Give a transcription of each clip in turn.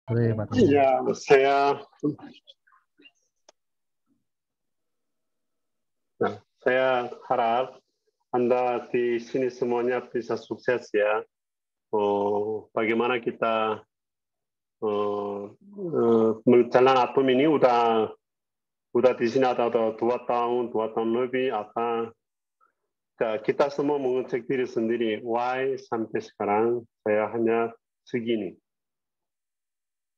Sore, Pak Tommy. Ya, saya harap Anda di sini semuanya bisa sukses ya. Bagaimana kita jalan atom ini udah di sini ada 2 tahun lebih apa. Kita semua mengecek diri sendiri. Why sampai sekarang saya hanya segini.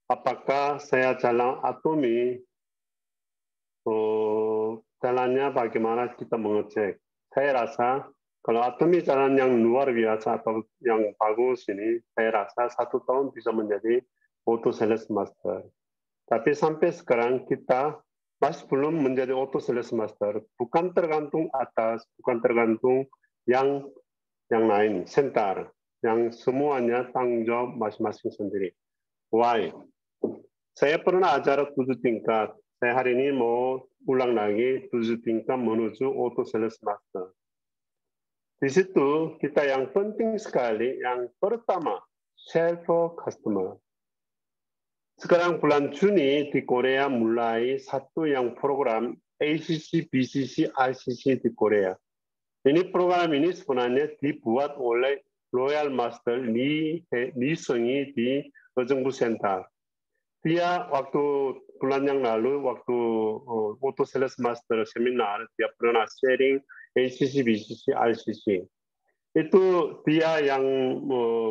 Apakah saya jalan atom ini jalannya bagaimana kita mengecek. Saya rasa kalau atomi jalan yang luar biasa atau yang bagus ini, saya rasa 1 tahun bisa menjadi auto sales master. Tapi sampai sekarang kita masih belum menjadi auto sales master. Bukan tergantung atas, bukan tergantung yang lain, sentar. Yang semuanya tanggung jawab masing-masing sendiri. Why? Saya pernah ajar 7 tingkat. Saya hari ini mau ulang lagi 7 tingkat menuju auto sales master. Di situ kita yang penting sekali, yang pertama, sell for customer. Sekarang bulan Juni di Korea mulai satu yang program ACC, BCC, ICC di Korea. Ini program ini sebenarnya dibuat oleh Royal Master Lee Seung-hee di Rejengbu Center. Dia waktu bulan yang lalu, waktu Auto Sales Master Seminar, dia pernah sharing ACC, BCC, ICC. Itu dia yang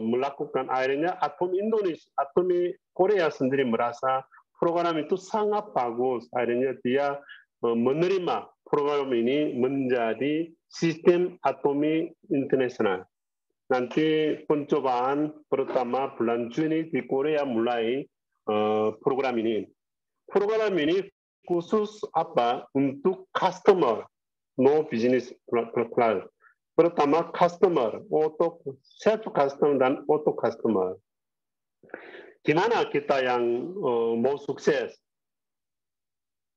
melakukan akhirnya Atom Indonesia, Atom Korea sendiri merasa program itu sangat bagus. Akhirnya dia menerima program ini menjadi sistem Atomi Internasional. Nanti pencobaan pertama bulan Juni di Korea mulai program ini. Program ini khusus apa? Untuk customer, no business plan. Pertama customer, auto self customer dan auto customer. Gimana kita yang mau sukses?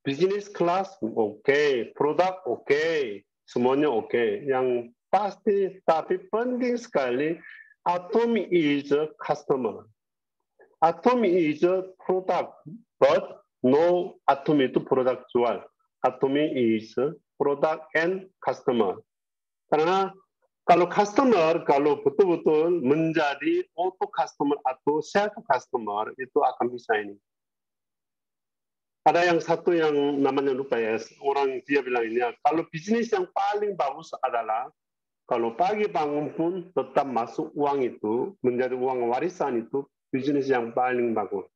Business class oke, produk oke, semuanya oke. Yang pasti tapi penting sekali, Atom is a customer. Atom is a product, but no Atom itu produk jual. Atom is product and customer. Karena kalau customer, kalau betul-betul menjadi auto customer atau self customer, itu akan bisa ini. Ada yang satu yang namanya lupa ya, orang dia bilang ini, kalau bisnis yang paling bagus adalah kalau pagi bangun pun tetap masuk uang itu, menjadi uang warisan itu, bisnis yang paling bagus.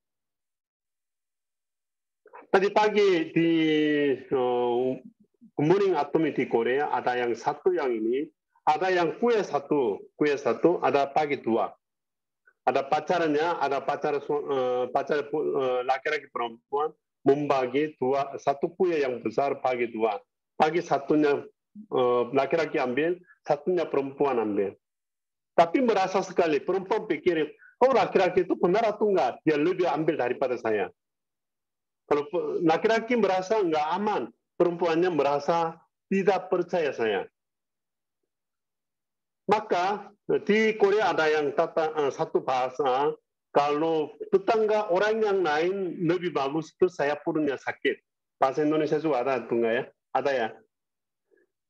Tadi pagi di Good Morning Atomi di Korea ada yang satu yang ini, ada yang kue satu, ada pagi 2. Ada pacarnya, ada pacar laki-laki perempuan membagi satu kue yang besar pagi 2. Pagi satunya laki-laki ambil, satunya perempuan ambil. Tapi merasa sekali, perempuan pikir, oh laki-laki itu benar atau enggak? Dia lebih ambil daripada saya. Kalau laki-laki merasa enggak aman, perempuannya merasa tidak percaya saya. Maka di Korea ada yang satu bahasa, kalau tetangga orang yang lain lebih bagus itu saya perutnya sakit. Bahasa Indonesia juga ada enggak ya? Ada ya.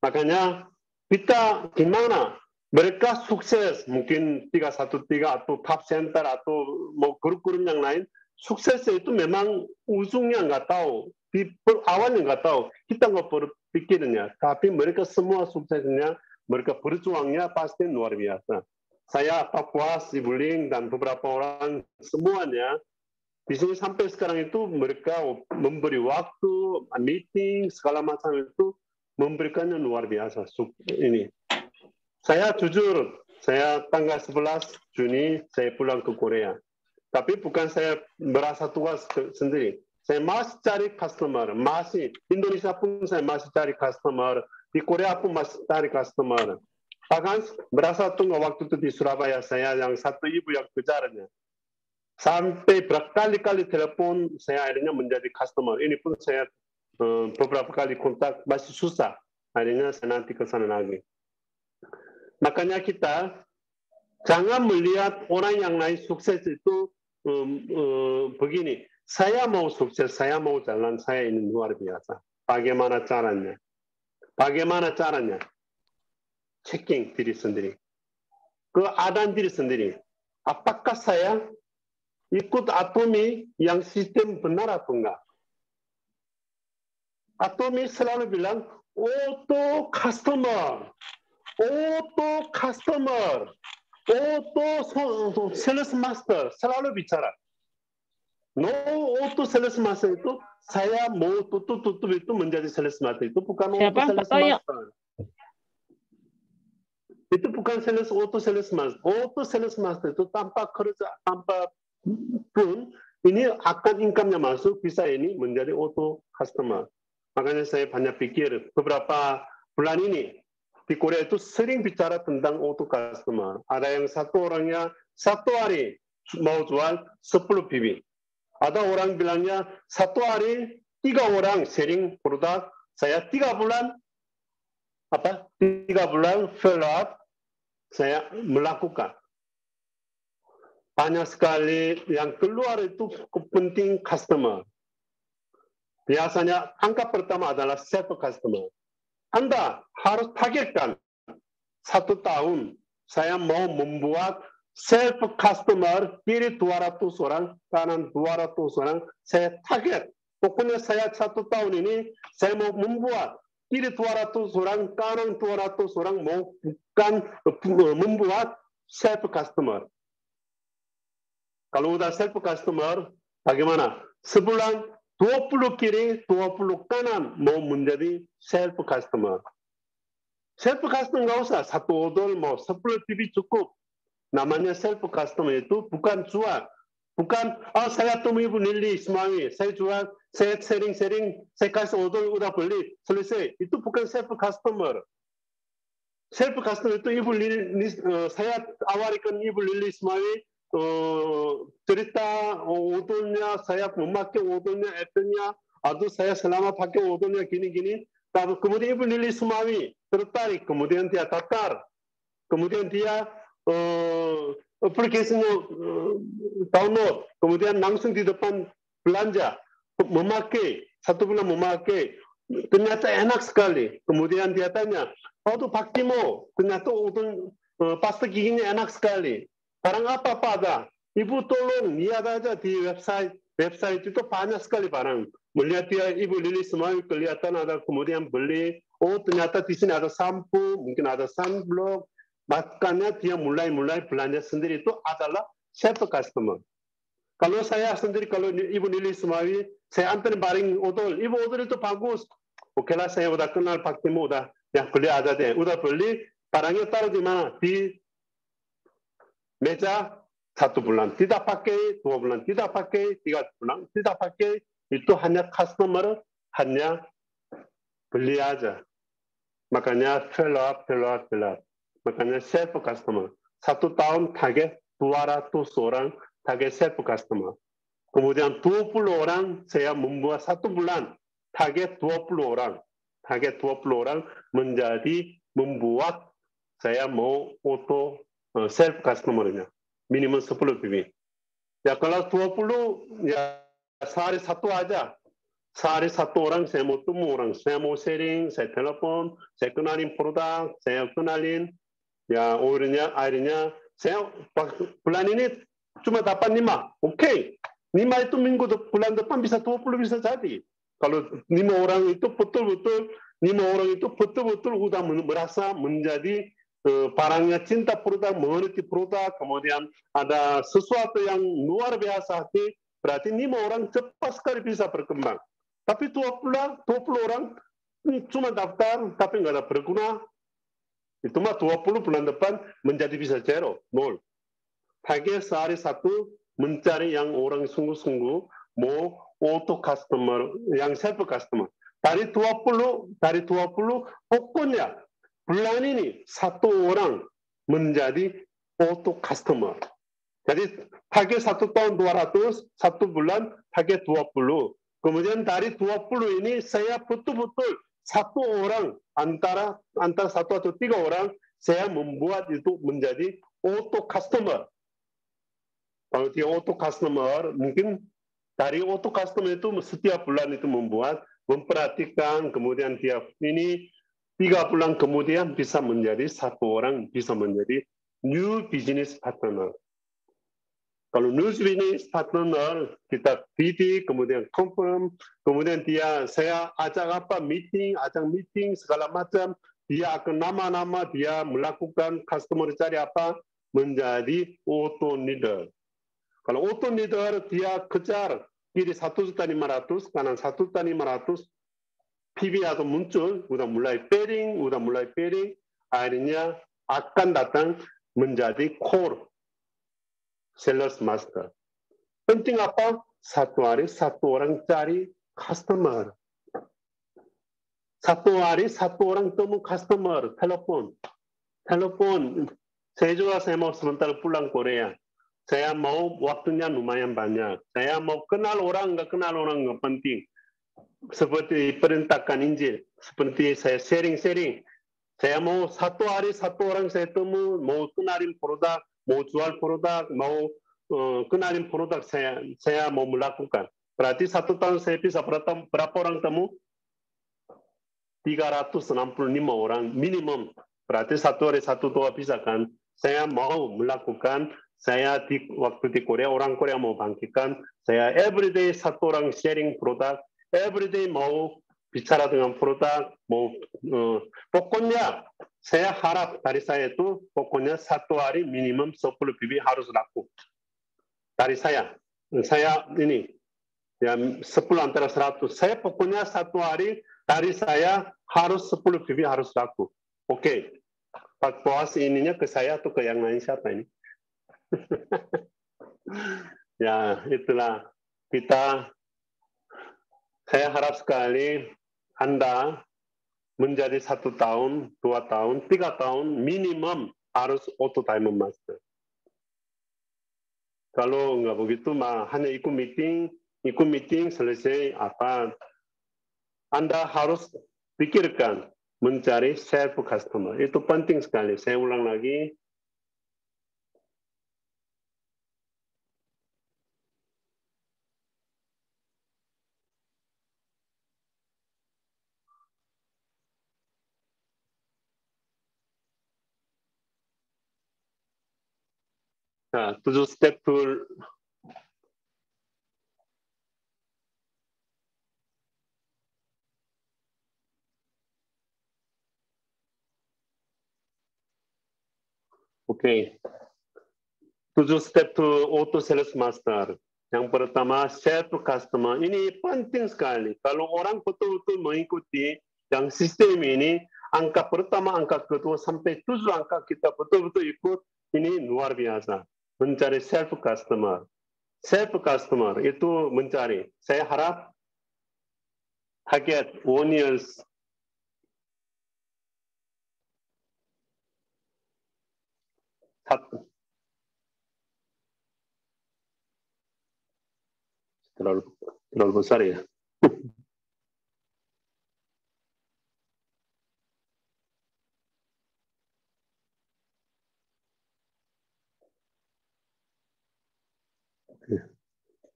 Makanya kita gimana? Mereka sukses, mungkin 313 atau top center atau mau grup-grup yang lain, suksesnya itu memang ujungnya nggak tahu, di awalnya nggak tahu, kita nggak berpikirnya, tapi mereka semua suksesnya, mereka berjuangnya pasti luar biasa. Saya Pak Puas, Ibu Ling, dan beberapa orang semuanya di sini sampai sekarang itu mereka memberi waktu, meeting, segala macam itu memberikannya luar biasa. Ini saya jujur, saya tanggal 11 Juni saya pulang ke Korea. Tapi bukan saya merasa tugas sendiri. Saya masih cari customer, masih Indonesia pun saya masih cari customer, di Korea pun masih cari customer. Bahkan merasa tunggu waktu itu di Surabaya saya yang satu ibu yang kejarnya. Sampai berkali-kali telepon saya akhirnya menjadi customer. Ini pun saya beberapa kali kontak masih susah. Akhirnya saya nanti ke sana lagi. Makanya kita jangan melihat orang yang lain sukses itu begini, saya mau sukses, saya mau jalan, saya ini luar biasa. Bagaimana caranya? Bagaimana caranya? Checking diri sendiri. Keadaan diri sendiri. Apakah saya ikut Atomi yang sistem benar atau enggak? Atomi selalu bilang, auto customer, auto sales master, selalu bicara. No auto sales master itu, saya mau tutup itu menjadi sales master, itu bukan auto sales master. Itu bukan auto sales master. Auto sales master itu tanpa kerja, tanpa pun, ini akan income-nya masuk, bisa ini menjadi auto customer. Makanya saya banyak pikir, beberapa bulan ini, di Korea itu sering bicara tentang auto customer. Ada yang satu orangnya, satu hari mau jual 10 PB. Ada orang bilangnya, satu hari 3 orang sharing produk, saya 3 bulan, 3 bulan follow up, saya melakukan. Banyak sekali yang keluar itu penting customer. Biasanya angka pertama adalah self customer. Anda harus targetkan 1 tahun saya mau membuat self customer kiri 200 orang, kanan 200 orang, saya target. Pokoknya saya 1 tahun ini saya mau membuat kiri 200 orang, kanan 200 orang, mau bukan membuat self customer. Kalau udah self customer, bagaimana? Sebulan 20 kiri, 20 kanan mau menjadi self customer. Self customer nggak usah, 1 odol mau 10 PB cukup. Namanya self customer itu bukan jual. Bukan, saya temu ibu Lili Ismail, saya jual, saya sharing, saya kasih odol udah beli, selesai. Itu bukan self customer. Self customer itu ibu Lili, saya awalkan ibu Lili Ismail, cerita odolnya, saya memakai odolnya, etnya, aduh saya selama pakai odolnya gini-gini. Kemudian ibu Lili Ismail tertarik, kemudian dia daftar, kemudian dia aplikasinya download, kemudian langsung di depan belanja, memakai, 1 bulan memakai, ternyata enak sekali. Kemudian dia tanya, Pak Timo, ternyata pasta giginya enak sekali. Barang apa Pak ada? Ibu tolong lihat aja di website itu banyak sekali barang. Melihat dia Ibu Lili semua kelihatan ada, kemudian beli. Ternyata di sini ada sampo, mungkin ada sunblock. Makanya dia mulai belanja sendiri, itu adalah self customer. Kalau saya sendiri, kalau Ibu Lili Semawi, saya antar barang odol, Ibu odol itu bagus. Oke lah, saya udah kenal Pak Timo, udah ya beli aja deh. Udah beli, barangnya taruh di mana? Di meja 1 bulan. Tidak pakai, 2 bulan. Tidak pakai, 3 bulan. Tidak pakai, itu hanya customer, hanya beli aja. Makanya follow up. Makanya self customer. 1 tahun target 200 orang target self customer. Kemudian 20 orang saya membuat 1 bulan target 20 orang. Target 20 orang menjadi membuat saya mau auto self customernya. Minimum 10 PB. Ya kalau 20 ya sehari 1 aja. Sehari 1 orang saya mau temu orang. Saya mau sharing, saya telepon, saya kenalin produk, saya kenalin ya oilnya, airnya, saya bulan ini cuma dapat 5, oke. 5 itu minggu bulan depan bisa 20 bisa jadi. Kalau 5 orang itu betul-betul udah merasa menjadi barangnya cinta produk, mengerti produk, kemudian ada sesuatu yang luar biasa, berarti 5 orang cepat sekali bisa berkembang. Tapi 20 orang cuma daftar, tapi nggak ada berguna. Itu mah 20 bulan depan menjadi bisa 0. Target sehari 1 mencari yang orang sungguh-sungguh mau auto customer, yang self customer. Dari 20 pokoknya bulan ini 1 orang menjadi auto customer. Jadi target 1 tahun 200, 1 bulan target 20. Kemudian dari 20 ini saya betul-betul 1 orang antara 1 atau 3 orang saya membuat itu menjadi auto customer. Kalau dia auto customer, mungkin dari auto customer itu setiap bulan itu memperhatikan, kemudian dia ini 3 bulan kemudian bisa menjadi satu orang, bisa menjadi new business partner. Kalau new business partner, kita PD, kemudian confirm, kemudian saya ajak meeting, segala macam, dia akan nama-nama, dia melakukan customer cari apa, menjadi auto leader. Kalau auto leader, dia kejar kiri 1.500, kanan 1.500, PB atau muncul, udah mulai pairing, akhirnya akan datang menjadi core sales master. Penting apa? Satu hari satu orang cari customer. Satu hari satu orang temu customer, telepon. Saya mau sebentar pulang Korea. Saya mau waktunya lumayan banyak. Saya mau kenal orang, nggak penting. Seperti perintahkan Injil, seperti saya sharing. Saya mau satu hari satu orang saya temu, mau kenalin produk, mau jual produk, mau kenalin produk saya mau melakukan. Berarti 1 tahun saya bisa berapa orang temu? 365 orang minimum. Berarti 1 hari 1 doa bisa kan? Saya mau melakukan. Saya waktu di Korea, orang Korea mau bangkitkan. Saya everyday 1 orang sharing produk, everyday mau bicara dengan produk, pokoknya saya harap dari saya itu pokoknya 1 hari minimum 10 PB harus laku. Dari saya ini ya 10 antara 100. Saya pokoknya 1 hari dari saya harus 10 PB harus laku. Oke. Pak Boas ininya ke saya atau ke yang lain siapa ini? Ya, itulah saya harap sekali Anda menjadi 1 tahun, 2 tahun, 3 tahun minimum harus auto diamond master. Kalau nggak begitu mah hanya ikut meeting selesai apa? Anda harus pikirkan mencari self customer. Itu penting sekali. Saya ulang lagi. Nah, 7 step tool. Oke. 7 step to auto sales master. Yang pertama, self customer. Ini penting sekali. Kalau orang betul-betul mengikuti yang sistem ini, angka pertama, angka kedua, sampai 7 angka kita betul-betul ikut, ini luar biasa. Mencari self customer. Self customer itu mencari. Saya harap target 1 year. Terlalu besar ya.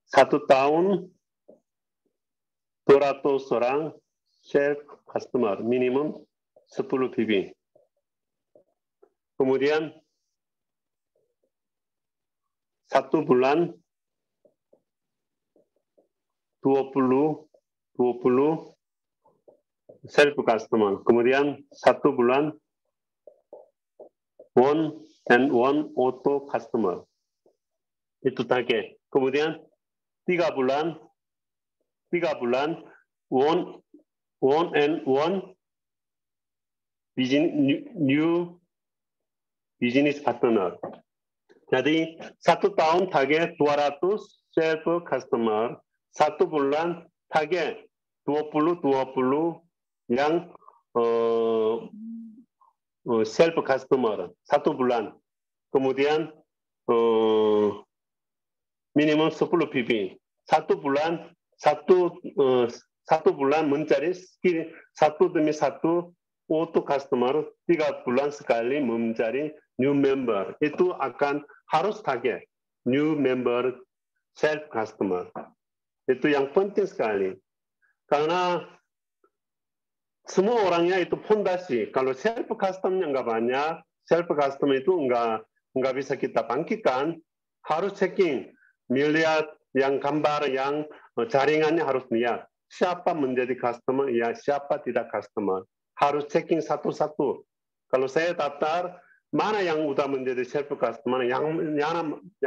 Satu tahun 200 orang self customer minimum 10 PB. Kemudian 1 bulan 20 self customer. Kemudian 1 bulan 1 auto customer. Itu target. Kemudian 3 bulan 1 new business partner. Jadi 1 tahun target 200 self customer, 1 bulan target 20 yang self customer 1 bulan. Kemudian minimum 10 PB. 1 bulan mencari skill 1 demi 1 auto customer, 3 bulan sekali mencari new member. Itu akan harus target new member, self customer. Itu yang penting sekali. Karena semua orangnya itu fondasi. Kalau self customer nggak banyak, self customer itu nggak bisa kita bangkitkan. Harus checking, melihat yang gambar, yang jaringannya harus lihat. Siapa menjadi customer, ya siapa tidak customer. Harus checking satu-satu. Kalau saya daftar, mana yang udah menjadi self customer, yang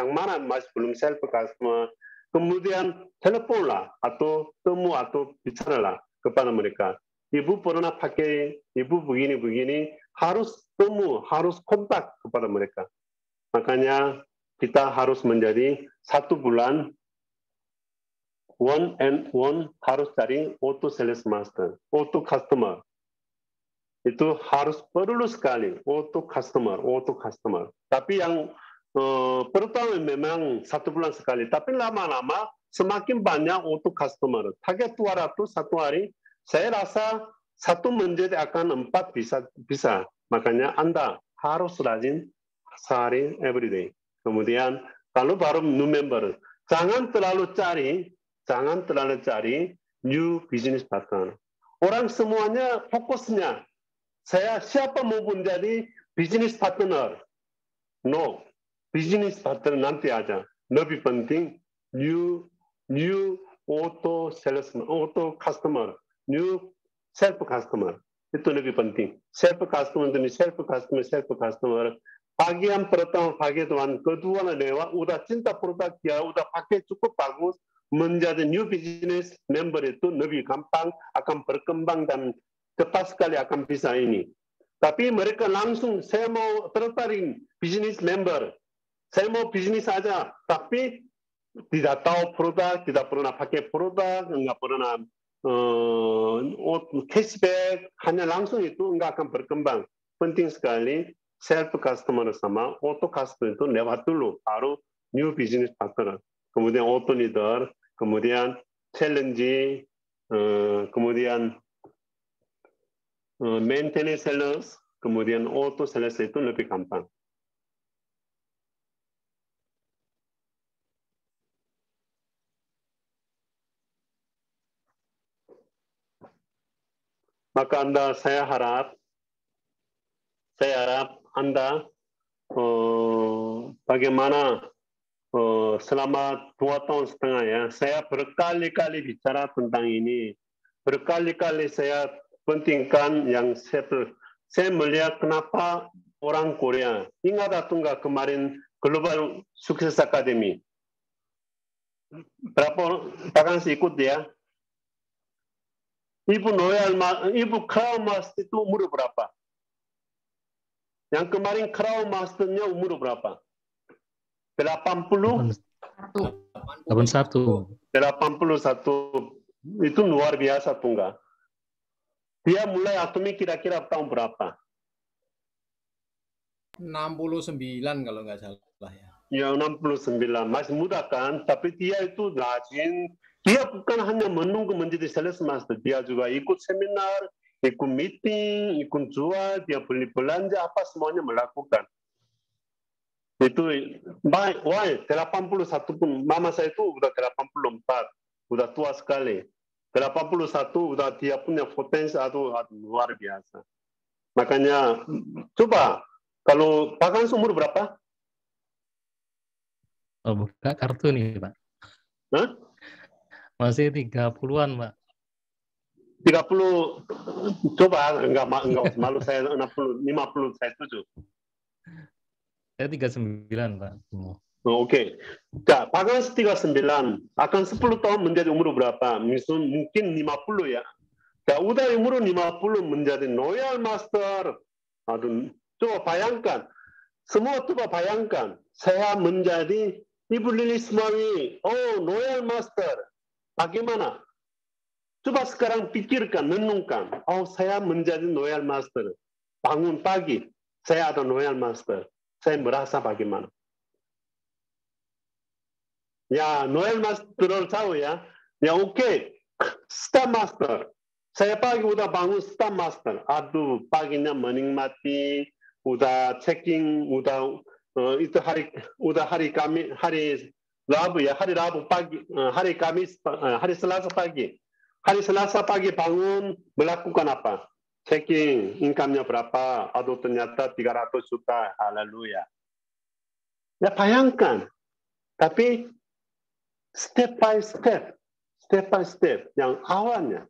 mana masih belum self customer. Kemudian teleponlah atau temu atau bicaralah kepada mereka. Ibu pernah pakai, ibu begini, harus temu, harus kontak kepada mereka. Makanya kita harus menjadi 1 bulan, 1 harus cari auto sales master, auto customer. Itu harus perlu sekali, auto customer. Tapi yang pertama memang 1 bulan sekali, tapi lama-lama semakin banyak auto customer. Target 200 satu hari, saya rasa 1 menjadi akan 4 bisa. Makanya Anda harus rajin sehari everyday. Kemudian kalau baru new member, jangan terlalu cari new business partner. Orang semuanya fokusnya saya siapa mau menjadi business partner. No, business partner nanti aja. Lebih penting new auto salesman, auto customer, new self customer. Itu lebih penting. Self customer. Bagian pertama, bagian kedua lewat udah cinta produk ya, udah pakai cukup bagus, menjadi new business member itu lebih gampang, akan berkembang dan cepat sekali akan bisa ini. Tapi mereka langsung saya mau tertarik bisnis member, saya mau bisnis saja, tapi tidak tahu produk, tidak pernah pakai produk, nggak pernah cashback, hanya langsung itu nggak akan berkembang. Penting sekali self customer sama auto customer itu lewat dulu, baru new business partner, kemudian auto leader, kemudian challenge, kemudian maintenance sellers, kemudian auto sellers itu lebih gampang. Maka saya harap Anda bagaimana selama 2 tahun setengah ya, saya berkali-kali bicara tentang ini, berkali-kali saya pentingkan yang saya melihat kenapa orang Korea, ingat atau enggak kemarin Global Success Academy, berapa vakansi ikut dia? Ibu Crown Master itu umur berapa? Yang kemarin Crown Masternya umur berapa? 81. Itu luar biasa tuh enggak? Dia mulai Atomi kira-kira tahun berapa? 69 kalau nggak salah ya. Ya 69, masih muda kan? Tapi dia itu rajin. Dia bukan hanya menunggu menjadi sales master, dia juga ikut seminar, ikut meeting, ikut jual, dia beli belanja apa semuanya melakukan. Itu baik, 81 pun mama saya itu udah 84, udah tua sekali. 81 udah dia punya potensi atau luar biasa. Makanya coba kalau vakansi umur berapa? Oh, buka kartu nih, Pak. Hah? Masih 30-an, Pak. 30, coba enggak malu saya 60, 50 saya setuju. Saya 39, Pak. Oke. Ya, vakansi 39 akan 10 tahun menjadi umur berapa? Mungkin 50 ya. Ya, udah umur 50 menjadi Royal Master. Aduh, coba bayangkan. Semua coba bayangkan. Saya menjadi Ibu Lilis Mawi. Oh, Royal Master. Bagaimana? Coba sekarang pikirkan, renungkan. Oh, saya menjadi Royal Master. Bangun pagi, saya ada Royal Master. Saya merasa bagaimana? Ya, Royal Master tahu ya. Ya, oke. Star Master. Saya pagi udah bangun Star Master. Aduh, paginya menikmati, udah checking, udah itu hari Rabu ya, hari Rabu pagi, hari Kamis, hari Selasa pagi. Hari Selasa pagi bangun melakukan apa? Checking income-nya berapa? Aduh ternyata 300 juta, haleluya. Ya bayangkan, tapi step by step, yang awalnya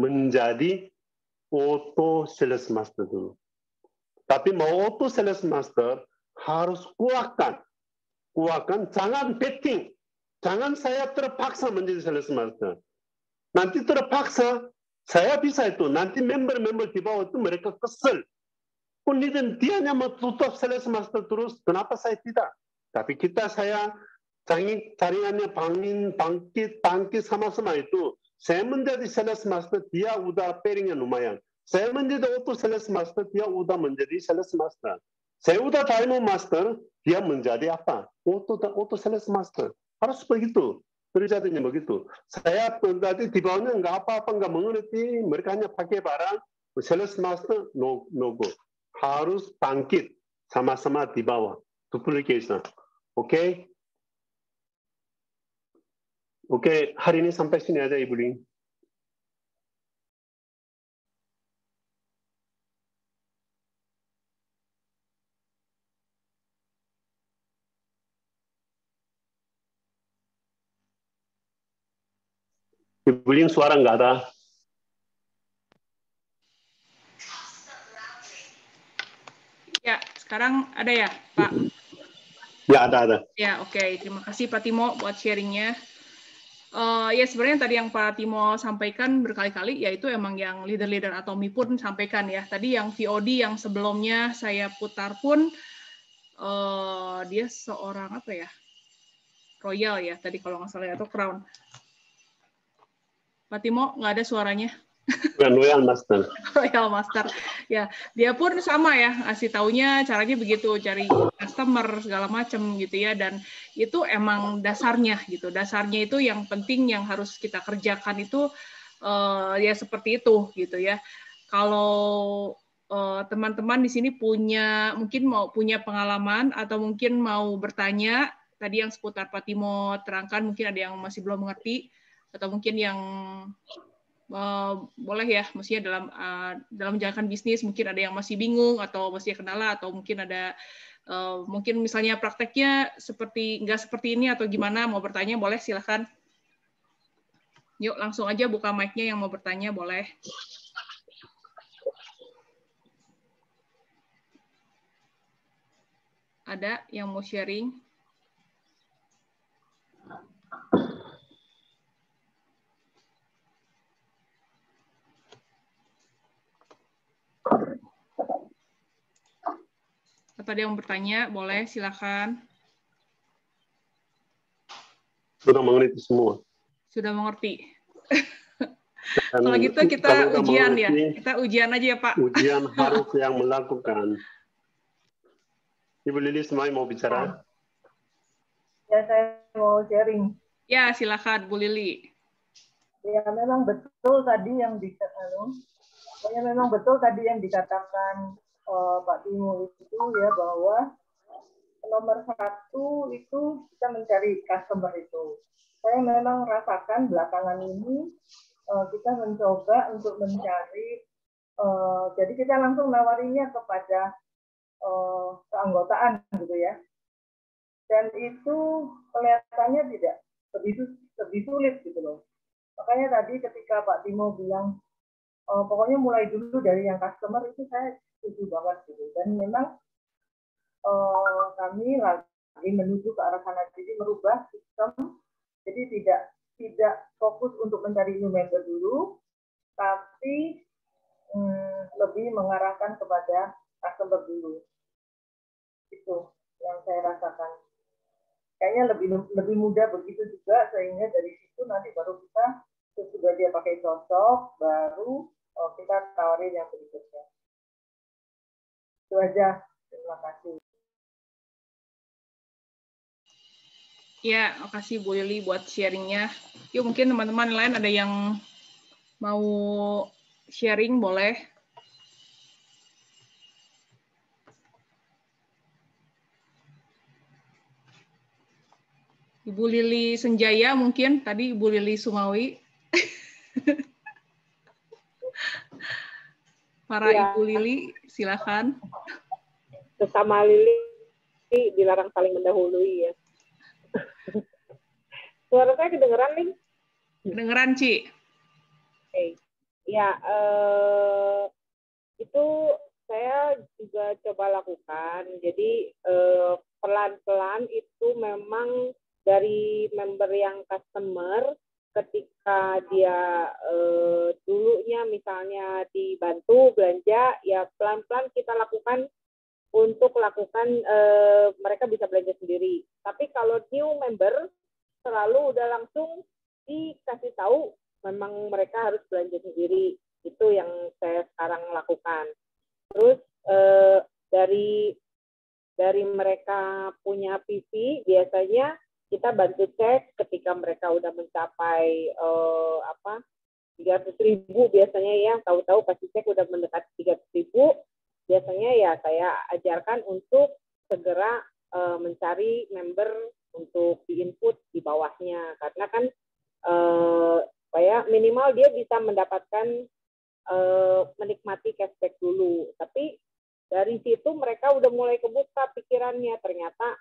menjadi auto sales master dulu. Tapi mau auto sales master harus kuatkan, jangan betting, jangan saya terpaksa menjadi sales master. Nanti terpaksa saya bisa itu, nanti member-member di bawah itu mereka kesel. Kemudian dia hanya mau tutup sales master terus, kenapa saya tidak? Tapi saya jaringannya bangkit sama-sama itu. Saya menjadi sales master, dia udah pairingnya lumayan. Saya menjadi auto sales master, dia udah menjadi sales master. Saya udah diamond master, dia menjadi apa? Auto sales master. Harus begitu. Terjadinya begitu. Saya tadi di bawahnya nggak apa-apa, nggak mengerti. Mereka hanya pakai barang. Sales master, no go. Harus bangkit sama-sama di bawah. Duplication. Oke? Oke, hari ini sampai sini aja, Ibu Ling. Ibu Ling suara nggak ada. Ya, sekarang ada ya, Pak? Ya, ada. Ya, oke. Terima kasih Pak Timo buat sharingnya. Ya, sebenarnya tadi yang Pak Timo sampaikan berkali-kali, yaitu emang yang leader-leader Atomi pun sampaikan ya. Tadi yang VOD yang sebelumnya saya putar pun, dia seorang apa ya? Royal ya, tadi kalau nggak salah, atau Crown. Pak Timo, nggak ada suaranya. Royal Master. Royal Master. Ya, dia pun sama ya, ngasih taunya caranya begitu, cari customer segala macam gitu ya, dan itu emang dasarnya gitu. Dasarnya itu yang penting yang harus kita kerjakan itu ya seperti itu gitu ya. Kalau teman-teman di sini mungkin mau punya pengalaman atau mungkin mau bertanya tadi yang seputar Pak Timo terangkan, mungkin ada yang masih belum mengerti atau mungkin yang boleh ya, maksudnya dalam menjalankan bisnis mungkin ada yang masih bingung atau masih kendala, atau mungkin ada mungkin misalnya prakteknya nggak seperti ini atau gimana, mau bertanya boleh, silahkan. Yuk langsung aja buka mic-nya yang mau bertanya, boleh. Ada yang mau sharing? Atau ada yang bertanya, boleh, silakan. Sudah mengerti semua. Sudah mengerti. Kalau gitu kita ujian ya. Kita ujian aja ya, Pak. Ujian harus yang melakukan. Ibu Lili semuanya mau bicara? Ya, saya mau sharing. Ya, silakan Bu Lili. Ya, memang betul tadi yang dikatakan Pak Timo itu ya, bahwa nomor satu itu kita mencari customer itu. Saya memang rasakan belakangan ini kita mencoba untuk mencari, jadi kita langsung nawarinya kepada keanggotaan gitu ya. Dan itu kelihatannya tidak lebih sulit gitu loh. Makanya tadi ketika Pak Timo bilang pokoknya mulai dulu dari yang customer, itu saya setuju banget gitu. Dan memang kami lagi menuju ke arah sana, jadi merubah sistem, jadi tidak fokus untuk mencari new member dulu, tapi lebih mengarahkan kepada customer dulu. Itu yang saya rasakan. Kayaknya lebih mudah begitu juga, sehingga dari situ nanti baru kita sesudah dia pakai cocok, baru kita tawarin yang berikutnya. Itu aja. Terima kasih. Ya, makasih Bu Lili buat sharingnya. Yuk mungkin teman-teman lain ada yang mau sharing, boleh. Ibu Lili Senjaya mungkin, tadi Ibu Lili Sumawi. Para ya, Ibu Lili, silakan. Sesama Lili dilarang saling mendahului ya. Suara saya kedengeran nih? Kedengeran, Ci. Oke. Ya, itu saya juga coba lakukan. Jadi pelan-pelan itu memang dari member yang customer, ketika dia dulunya misalnya dibantu belanja, ya pelan-pelan kita lakukan untuk mereka bisa belanja sendiri. Tapi kalau new member selalu udah langsung dikasih tahu memang mereka harus belanja sendiri. Itu yang saya sekarang lakukan. Terus dari mereka punya PV, biasanya kita bantu cek ketika mereka udah mencapai 300.000 biasanya ya, tahu-tahu pasti cek udah mendekati 300.000, biasanya ya saya ajarkan untuk segera mencari member untuk di-input di bawahnya, karena kan supaya minimal dia bisa mendapatkan menikmati cashback dulu. Tapi dari situ mereka udah mulai kebuka pikirannya, ternyata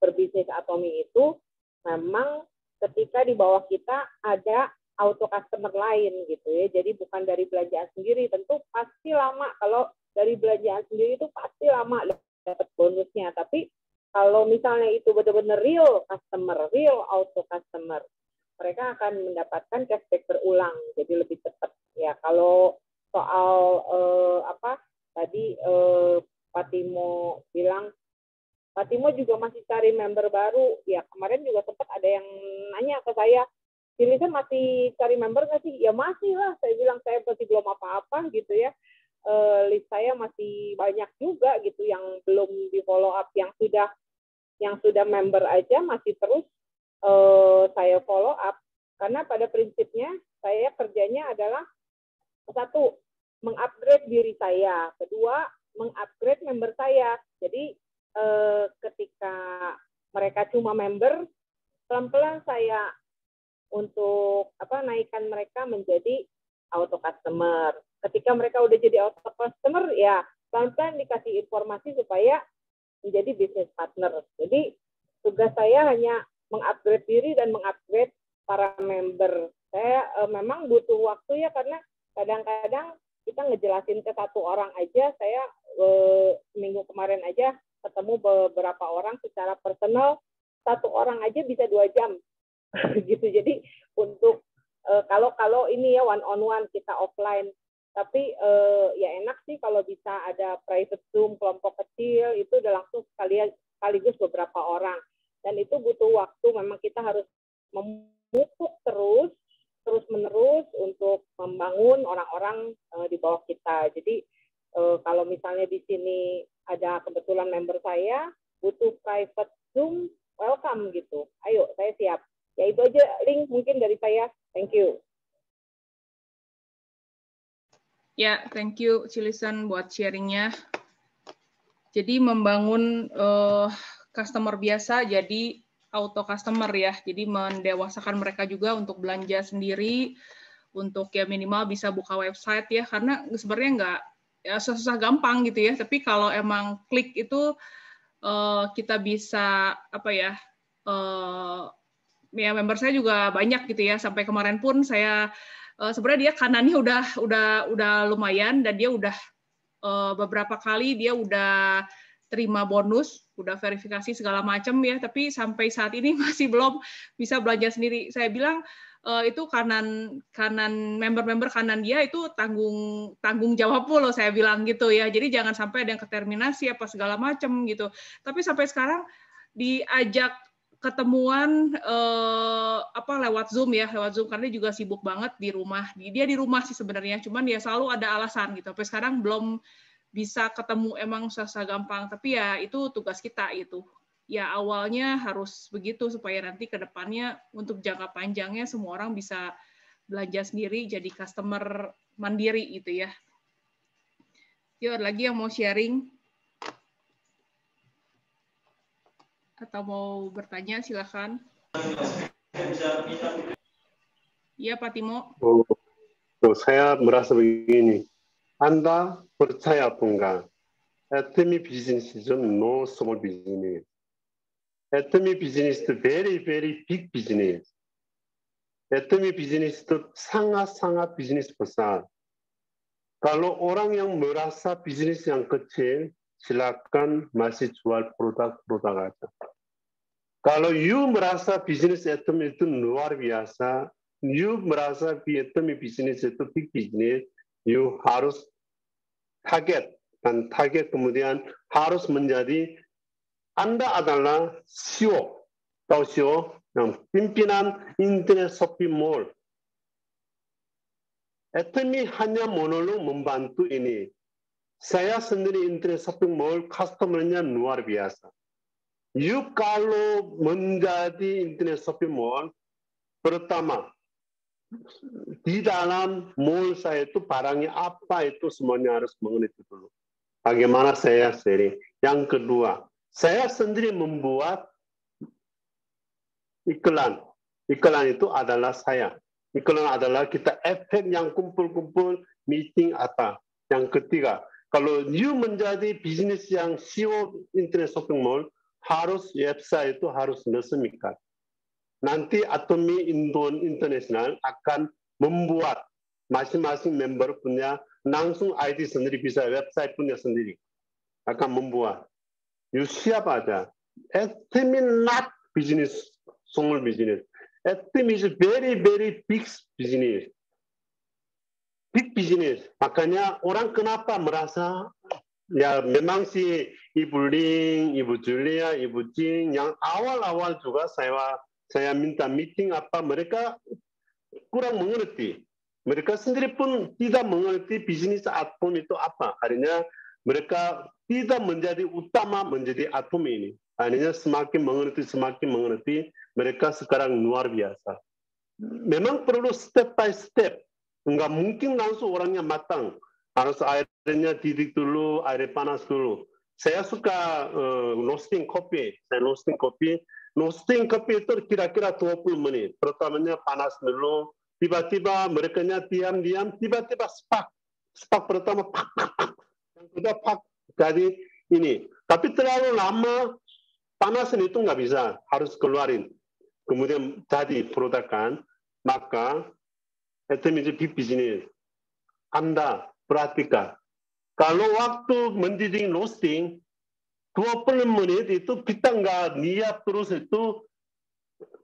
berbisnis Atomy itu memang ketika di bawah kita ada auto customer lain gitu ya. Jadi bukan dari belanjaan sendiri, tentu pasti lama. Kalau dari belanjaan sendiri itu pasti lama dapat bonusnya. Tapi kalau misalnya itu benar-benar real customer, real auto customer, mereka akan mendapatkan cashback berulang, jadi lebih cepat. Ya, kalau soal tadi Pak Timo bilang, Pak Timo juga masih cari member baru. Ya, kemarin juga sempat ada yang nanya ke saya, Cilisan masih cari member nggak sih? Ya masih lah, saya bilang saya masih belum apa-apa gitu ya. List saya masih banyak juga gitu yang belum di follow up, yang sudah member aja masih terus saya follow up, karena pada prinsipnya saya kerjanya adalah satu, mengupgrade diri saya, kedua, mengupgrade member saya. Jadi ketika mereka cuma member, pelan-pelan saya untuk naikkan mereka menjadi auto customer. Ketika mereka udah jadi auto customer, ya pelan-pelan dikasih informasi supaya menjadi business partner. Jadi tugas saya hanya mengupgrade diri dan mengupgrade para member. Saya memang butuh waktu ya, karena kadang-kadang kita ngejelasin ke satu orang aja. Saya minggu kemarin aja ketemu beberapa orang secara personal, satu orang aja bisa 2 jam gitu. Jadi untuk kalau ini ya one on one kita offline, tapi ya enak sih kalau bisa ada private Zoom kelompok kecil, itu udah langsung sekaligus beberapa orang. Dan itu butuh waktu, memang kita harus memupuk terus menerus untuk membangun orang-orang di bawah kita. Jadi kalau misalnya di sini ada kebetulan member saya butuh private Zoom, welcome gitu. Ayo, saya siap. Ya itu aja link mungkin dari saya. Thank you. Ya, thank you Cilisan buat sharingnya. Jadi membangun customer biasa jadi auto customer ya. Jadi mendewasakan mereka juga untuk belanja sendiri, untuk ya minimal bisa buka website ya. Karena sebenarnya nggak ya susah gampang gitu ya. Tapi kalau emang klik itu kita bisa ya member saya juga banyak gitu ya. Sampai kemarin pun saya sebenarnya dia kanannya udah lumayan, dan dia udah beberapa kali dia udah terima bonus, udah verifikasi segala macam ya, tapi sampai saat ini masih belum bisa belanja sendiri. Saya bilang itu kanan member kanan dia itu tanggung jawab loh, saya bilang gitu ya. Jadi jangan sampai ada yang keterminasi apa segala macam gitu. Tapi sampai sekarang diajak ketemuan lewat Zoom karena dia juga sibuk banget di rumah. Dia di rumah sih sebenarnya, cuman dia selalu ada alasan gitu. Sampai sekarang belum bisa ketemu, emang susah gampang, tapi ya itu tugas kita itu. Ya awalnya harus begitu supaya nanti ke depannya untuk jangka panjangnya semua orang bisa belanja sendiri jadi customer mandiri gitu ya. Yuk, ada lagi yang mau sharing? atau mau bertanya silakan. Iya Pak Timo. saya merasa begini. Anda percaya apa enggak? Atomy business is no small business. Atomy business is very big business. Atomy business itu sangat bisnis besar. Kalau orang yang merasa bisnis yang kecil, silakan masih jual produk aja. Kalau you merasa bisnis Atomy itu luar biasa, you merasa Atomy bisnis itu big business, you harus target, dan target kemudian harus menjadi Anda adalah CEO, atau CEO yang pimpinan internet shopping mall. Atomy hanya monolog membantu ini. Saya sendiri internet shopping mall, customer-nya luar biasa. You kalau menjadi internet shopping mall, pertama, di dalam mall saya itu barangnya apa itu semuanya harus mengerti dulu. Bagaimana saya sharing. Yang kedua, saya sendiri membuat iklan. Iklan itu adalah saya. Iklan adalah kita efek yang kumpul-kumpul, meeting apa. Yang ketiga, kalau you menjadi bisnis yang CEO internet shopping mall, harus website itu harus resmikan. Nanti Atomy International akan membuat masing-masing member punya langsung ID sendiri, bisa website punya sendiri. Akan membuat. You siap aja. Atomy not business, small business. Atomy is very big business. Big business. Makanya orang kenapa merasa ya memang si Ibu Ling, Ibu Julia, Ibu Jing yang awal-awal juga saya minta meeting apa mereka kurang mengerti. Mereka sendiri pun tidak mengerti bisnis atom itu apa. Artinya mereka tidak menjadi utama menjadi atom ini. Artinya semakin mengerti, mereka sekarang luar biasa. Memang perlu step by step. Enggak mungkin langsung orangnya matang. Harus airnya didik dulu, air panas dulu. Saya suka roasting kopi. Roasting kopi itu kira-kira 20 menit. Pertamanya panas dulu. Tiba-tiba mereka diam-diam, tiba-tiba spark. Spark pertama, pak. Yang kedua, pak. Jadi ini. Tapi terlalu lama, panasan itu nggak bisa. Harus keluarin. Kemudian jadi produk kan. Maka, itu menjadi big business. Anda perhatikan. Kalau waktu mendidih roasting, 20 menit itu kita nggak lihat terus itu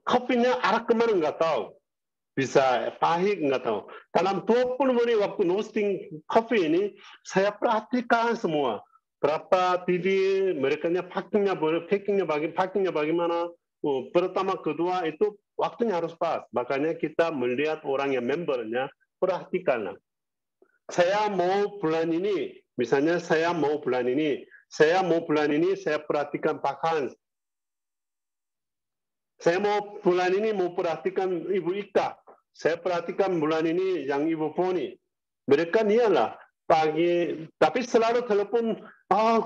kopinya arah kemana nggak tahu. Bisa pahit nggak tahu. Dalam 20 menit waktu roasting kopi ini, saya perhatikan semua. Berapa bibit, mereka packingnya bagaimana. Pertama, kedua itu waktunya harus pas. Makanya kita melihat orang yang membernya, perhatikanlah. Saya mau bulan ini, misalnya saya mau bulan ini, saya perhatikan pakaian. Saya mau bulan ini mau perhatikan Ibu Ika. Saya perhatikan bulan ini yang Ibu Poni. Mereka nialah pagi, tapi selalu telepon,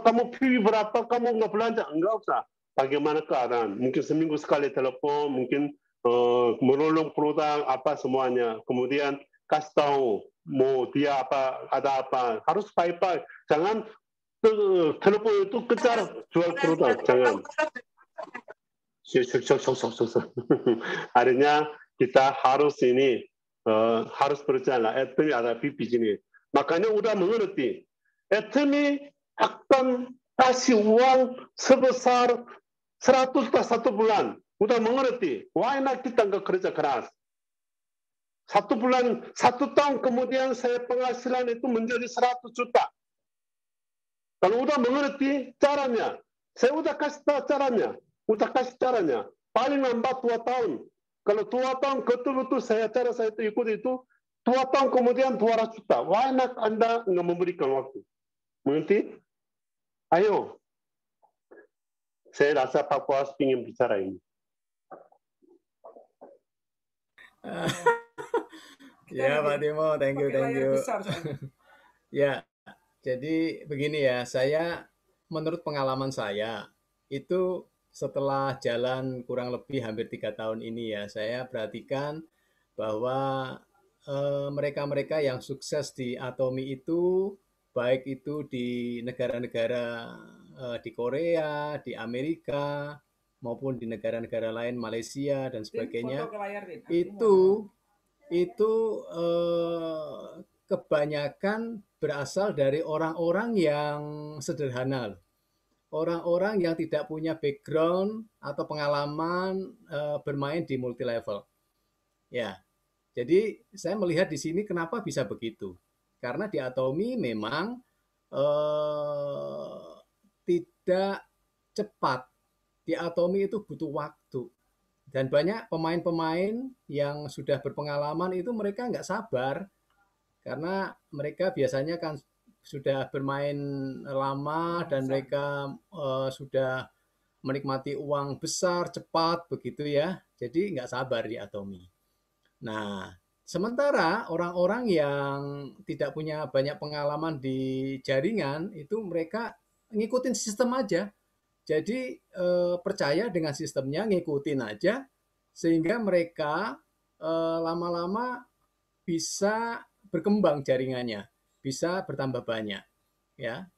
kamu pilih berapa, kamu nggak belanja, enggak usah. Bagaimana keadaan? Mungkin seminggu sekali telepon, mungkin menolong produk apa semuanya. Kemudian kasih tahu mau dia apa, ada apa. Harus baik-baik. Jangan telepon itu kejar jual produk. Jangan. Artinya kita harus harus berjalan. Atomy ada bisnis. Makanya udah mengerti. Atomy akan kasih uang sebesar 100 satu bulan. Udah mengerti. Why not kita nggak kerja keras? 1 bulan, 1 tahun kemudian saya penghasilan itu menjadi 100 juta. Kalau udah mengerti caranya, saya udah kasih tahu caranya. Paling lambat 2 tahun. Kalau 2 tahun betul-betul saya itu ikut itu, 2 tahun kemudian 200 juta. Why not Anda nggak memberikan waktu? Mengerti? Ayo. Saya rasa Pak Puas ingin bicara ini. Ya Pak Timo, thank you. Ya, jadi begini ya, menurut pengalaman saya, itu setelah jalan kurang lebih hampir 3 tahun ini ya, saya perhatikan bahwa mereka-mereka yang sukses di Atomi itu, baik itu di negara-negara di Korea, di Amerika, maupun di negara-negara lain, Malaysia dan sebagainya, itu kebanyakan berasal dari orang-orang yang sederhana, orang-orang yang tidak punya background atau pengalaman bermain di multi level. Ya, jadi saya melihat di sini kenapa bisa begitu. Karena di Atomi memang tidak cepat. Di Atomi itu butuh waktu. Dan banyak pemain-pemain yang sudah berpengalaman itu mereka nggak sabar. Karena mereka biasanya kan sudah bermain lama dan mereka sudah menikmati uang besar, cepat, begitu ya. Jadi nggak sabar di Atomi. Nah, sementara orang-orang yang tidak punya banyak pengalaman di jaringan, itu mereka ngikutin sistem aja. Jadi percaya dengan sistemnya, ngikutin aja, sehingga mereka lama-lama bisa berkembang jaringannya, bisa bertambah banyak. Ya,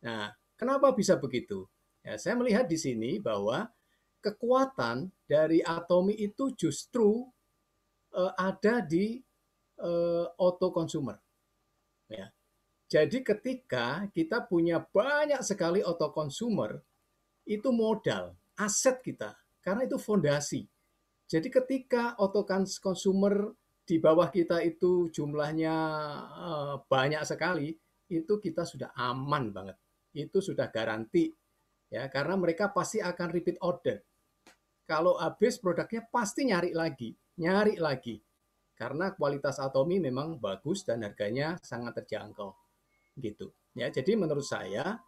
nah kenapa bisa begitu? Ya, saya melihat di sini bahwa kekuatan dari Atomi itu justru ada di auto consumer. Ya. Jadi ketika kita punya banyak sekali auto consumer, itu modal, aset kita, karena itu fondasi. Jadi ketika auto consumer di bawah kita itu jumlahnya banyak sekali, itu kita sudah aman banget. Itu sudah garansi. Ya, karena mereka pasti akan repeat order. Kalau habis produknya pasti nyari lagi. Karena kualitas Atomi memang bagus dan harganya sangat terjangkau. Gitu. Ya, jadi menurut saya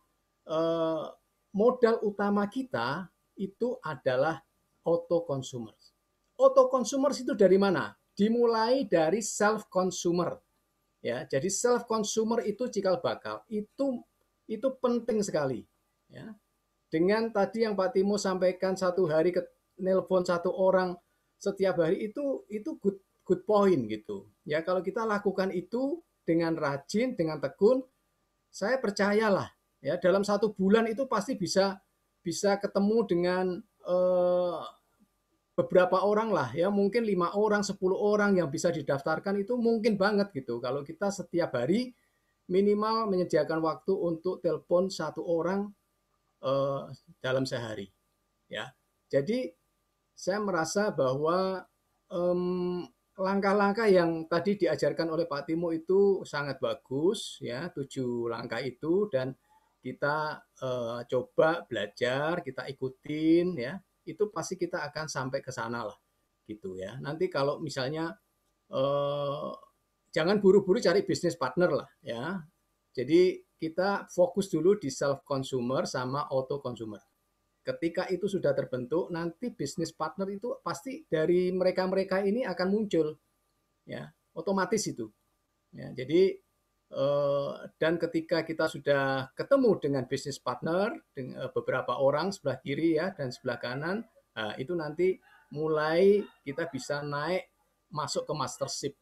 modal utama kita itu adalah auto consumers. Auto consumers itu dari mana? Dimulai dari self consumer. Ya, jadi self consumer itu cikal bakal. Itu penting sekali. Ya. Dengan tadi yang Pak Timo sampaikan, 1 hari nelpon 1 orang setiap hari, itu good point gitu. Ya, kalau kita lakukan itu dengan rajin, dengan tekun, saya percayalah ya dalam 1 bulan itu pasti bisa ketemu dengan beberapa orang lah ya, mungkin 5 orang, 10 orang yang bisa didaftarkan, itu mungkin banget gitu. Kalau kita setiap hari minimal menyediakan waktu untuk telepon 1 orang dalam sehari. Ya, jadi saya merasa bahwa langkah-langkah yang tadi diajarkan oleh Pak Timo itu sangat bagus, ya, 7 langkah itu, dan kita coba belajar, kita ikutin, ya, itu pasti kita akan sampai ke sana lah, gitu ya. Nanti kalau misalnya jangan buru-buru cari bisnis partner lah, ya. Jadi kita fokus dulu di self consumer sama auto consumer. Ketika itu sudah terbentuk, nanti bisnis partner itu pasti dari mereka-mereka ini akan muncul, ya, otomatis itu. Ya, jadi dan ketika kita sudah ketemu dengan bisnis partner, dengan beberapa orang sebelah kiri ya dan sebelah kanan, itu nanti mulai kita bisa naik masuk ke mastership,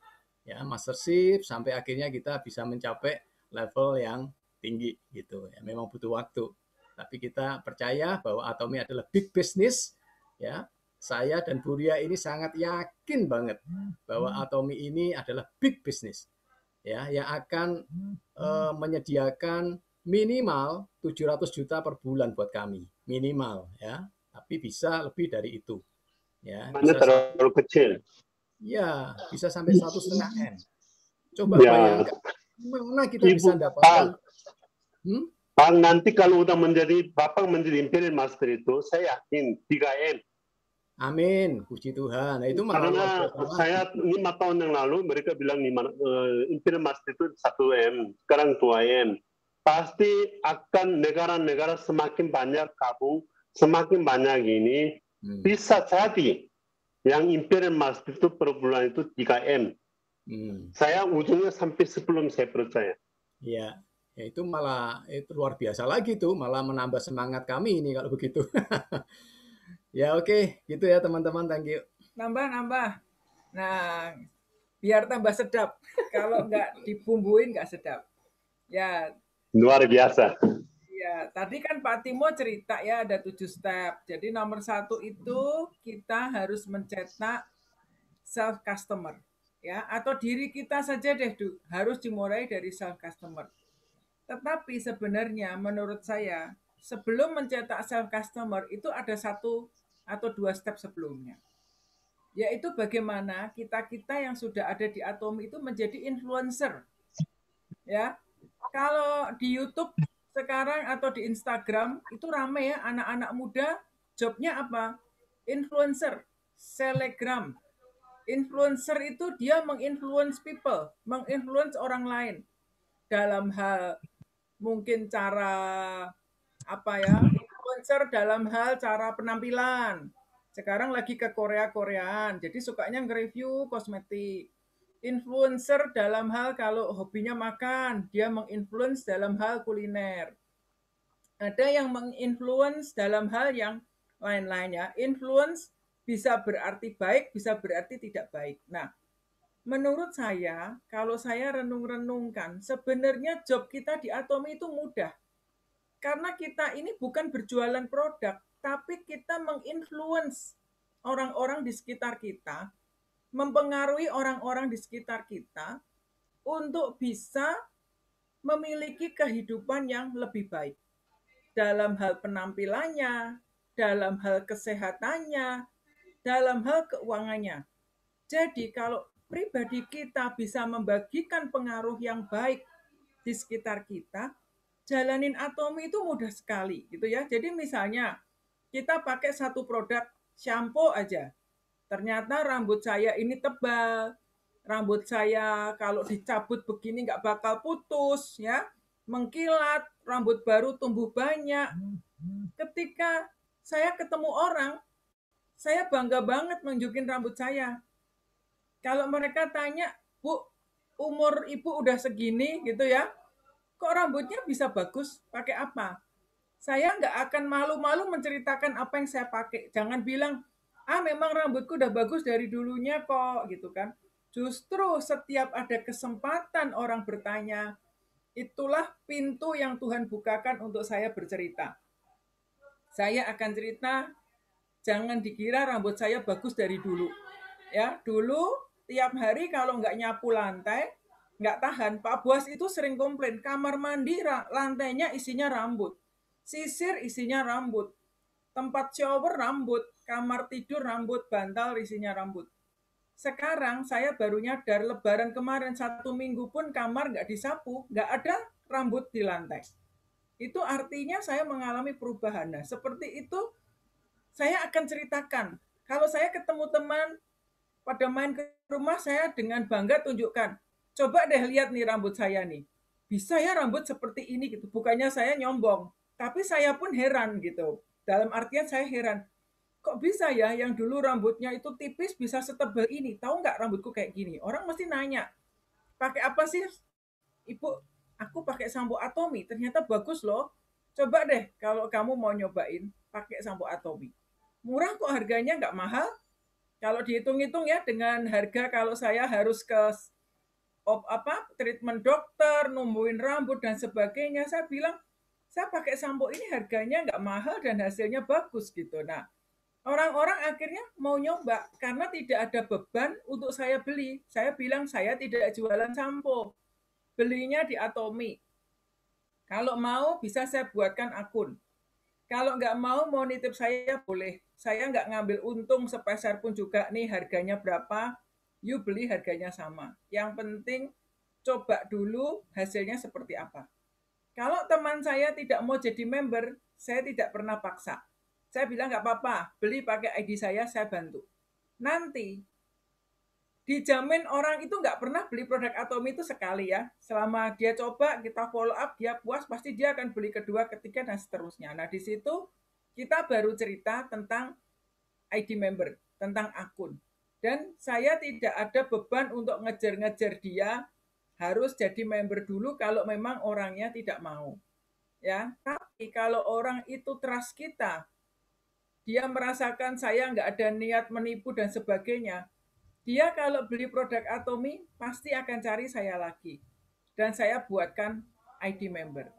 ya, mastership sampai akhirnya kita bisa mencapai level yang tinggi gitu. Ya, memang butuh waktu. Tapi kita percaya bahwa Atomi adalah big business, ya. Saya dan Bu Ria ini sangat yakin banget bahwa Atomi ini adalah big business, ya, yang akan menyediakan minimal 700 juta per bulan buat kami, minimal, ya. Tapi bisa lebih dari itu, ya. Bisa terlalu kecil. Ya, bisa sampai 1,5 M. Coba bayangkan mana kita bisa dapatkan. Pak, nanti kalau udah Bapak menjadi Imperial Master itu, saya yakin 3M. Amin, puji Tuhan. Nah, itu karena saya 5 tahun yang lalu mereka bilang Imperial Master itu 1M, sekarang 2M. Pasti akan negara-negara semakin banyak gabung, semakin banyak ini, bisa jadi yang Imperial Master itu per bulan itu 3M. Saya ujungnya sampai sebelum saya percaya. Iya. Ya, itu malah itu luar biasa lagi tuh, malah menambah semangat kami ini kalau begitu. Ya oke, gitu ya teman-teman, thank you. Nambah. Nah, biar tambah sedap. Kalau nggak dibumbuin nggak sedap. Ya, Luar biasa. ya, tadi kan Pak Timo cerita ya ada 7 step. Jadi nomor 1 itu kita harus mencetak self customer, ya, atau diri kita saja deh, harus dimulai dari self customer. Tetapi sebenarnya menurut saya sebelum mencetak self customer itu ada 1 atau 2 step sebelumnya. Yaitu bagaimana kita-kita yang sudah ada di Atomi itu menjadi influencer. Ya. Kalau di YouTube sekarang atau di Instagram itu ramai ya, anak-anak muda jobnya apa? Influencer, selebgram. Influencer itu dia menginfluence people, menginfluence orang lain dalam hal mungkin cara apa ya? Influencer dalam hal cara penampilan. Sekarang lagi ke Korea-Koreaan, jadi sukanya nge-review kosmetik. Influencer dalam hal kalau hobinya makan, dia menginfluence dalam hal kuliner. Ada yang menginfluence dalam hal yang lain-lainnya. Influence bisa berarti baik, bisa berarti tidak baik. Nah, menurut saya, kalau saya renung-renungkan, sebenarnya job kita di Atomi itu mudah. Karena kita ini bukan berjualan produk, tapi kita menginfluence orang-orang di sekitar kita, mempengaruhi orang-orang di sekitar kita untuk bisa memiliki kehidupan yang lebih baik dalam hal penampilannya, dalam hal kesehatannya, dalam hal keuangannya. Jadi kalau pribadi kita bisa membagikan pengaruh yang baik di sekitar kita, jalanin Atomi itu mudah sekali gitu ya. Jadi misalnya kita pakai satu produk shampoo aja. Ternyata rambut saya ini tebal, rambut saya kalau dicabut begini nggak bakal putus, ya, mengkilat, rambut baru tumbuh banyak. Ketika saya ketemu orang, saya bangga banget nunjukin rambut saya. Kalau mereka tanya, Bu, umur ibu udah segini gitu ya, kok rambutnya bisa bagus, pakai apa? Saya nggak akan malu-malu menceritakan apa yang saya pakai. Jangan bilang, memang rambutku udah bagus dari dulunya kok, gitu kan. Justru setiap ada kesempatan orang bertanya, itulah pintu yang Tuhan bukakan untuk saya bercerita. Saya akan cerita, jangan dikira rambut saya bagus dari dulu. Ya, dulu tiap hari kalau nggak nyapu lantai, nggak tahan. Pak Buas itu sering komplain, kamar mandi lantainya isinya rambut. Sisir isinya rambut, tempat shower rambut, kamar tidur rambut, bantal isinya rambut. Sekarang saya baru nyadar lebaran kemarin 1 minggu pun kamar nggak disapu, nggak ada rambut di lantai. Itu artinya saya mengalami perubahan. Nah, seperti itu saya akan ceritakan. Kalau saya ketemu teman pada main ke rumah, saya dengan bangga tunjukkan. Coba deh lihat nih rambut saya nih. Bisa ya rambut seperti ini gitu. Bukannya saya nyombong, tapi saya pun heran gitu. Dalam artian saya heran, kok bisa ya yang dulu rambutnya itu tipis bisa setebal ini? Tahu nggak rambutku kayak gini? Orang mesti nanya, pakai apa sih Ibu? Aku pakai sampo Atomi, ternyata bagus loh. Coba deh kalau kamu mau nyobain pakai sampo Atomi. Murah kok harganya, nggak mahal. Kalau dihitung-hitung ya dengan harga kalau saya harus ke treatment dokter, numbuhin rambut dan sebagainya, saya bilang saya pakai sampo ini harganya nggak mahal dan hasilnya bagus gitu. Nah, orang-orang akhirnya mau nyoba karena tidak ada beban untuk saya beli. Saya bilang saya tidak jualan sampo, belinya di Atomi. Kalau mau bisa saya buatkan akun. Kalau nggak mau nitip saya boleh. Saya nggak ngambil untung sepeser pun juga nih harganya berapa. You beli harganya sama. Yang penting coba dulu hasilnya seperti apa. Kalau teman saya tidak mau jadi member, saya tidak pernah paksa. Saya bilang nggak apa-apa, beli pakai ID saya bantu. Nanti dijamin orang itu nggak pernah beli produk Atomi itu sekali ya. Selama dia coba, kita follow up, dia puas, pasti dia akan beli kedua, ketiga, dan seterusnya. Nah, di situ kita baru cerita tentang ID member, tentang akun. Dan saya tidak ada beban untuk ngejar-ngejar dia harus jadi member dulu kalau memang orangnya tidak mau. Ya, tapi kalau orang itu trust kita, dia merasakan saya nggak ada niat menipu dan sebagainya, dia kalau beli produk Atomi pasti akan cari saya lagi. Dan saya buatkan ID member.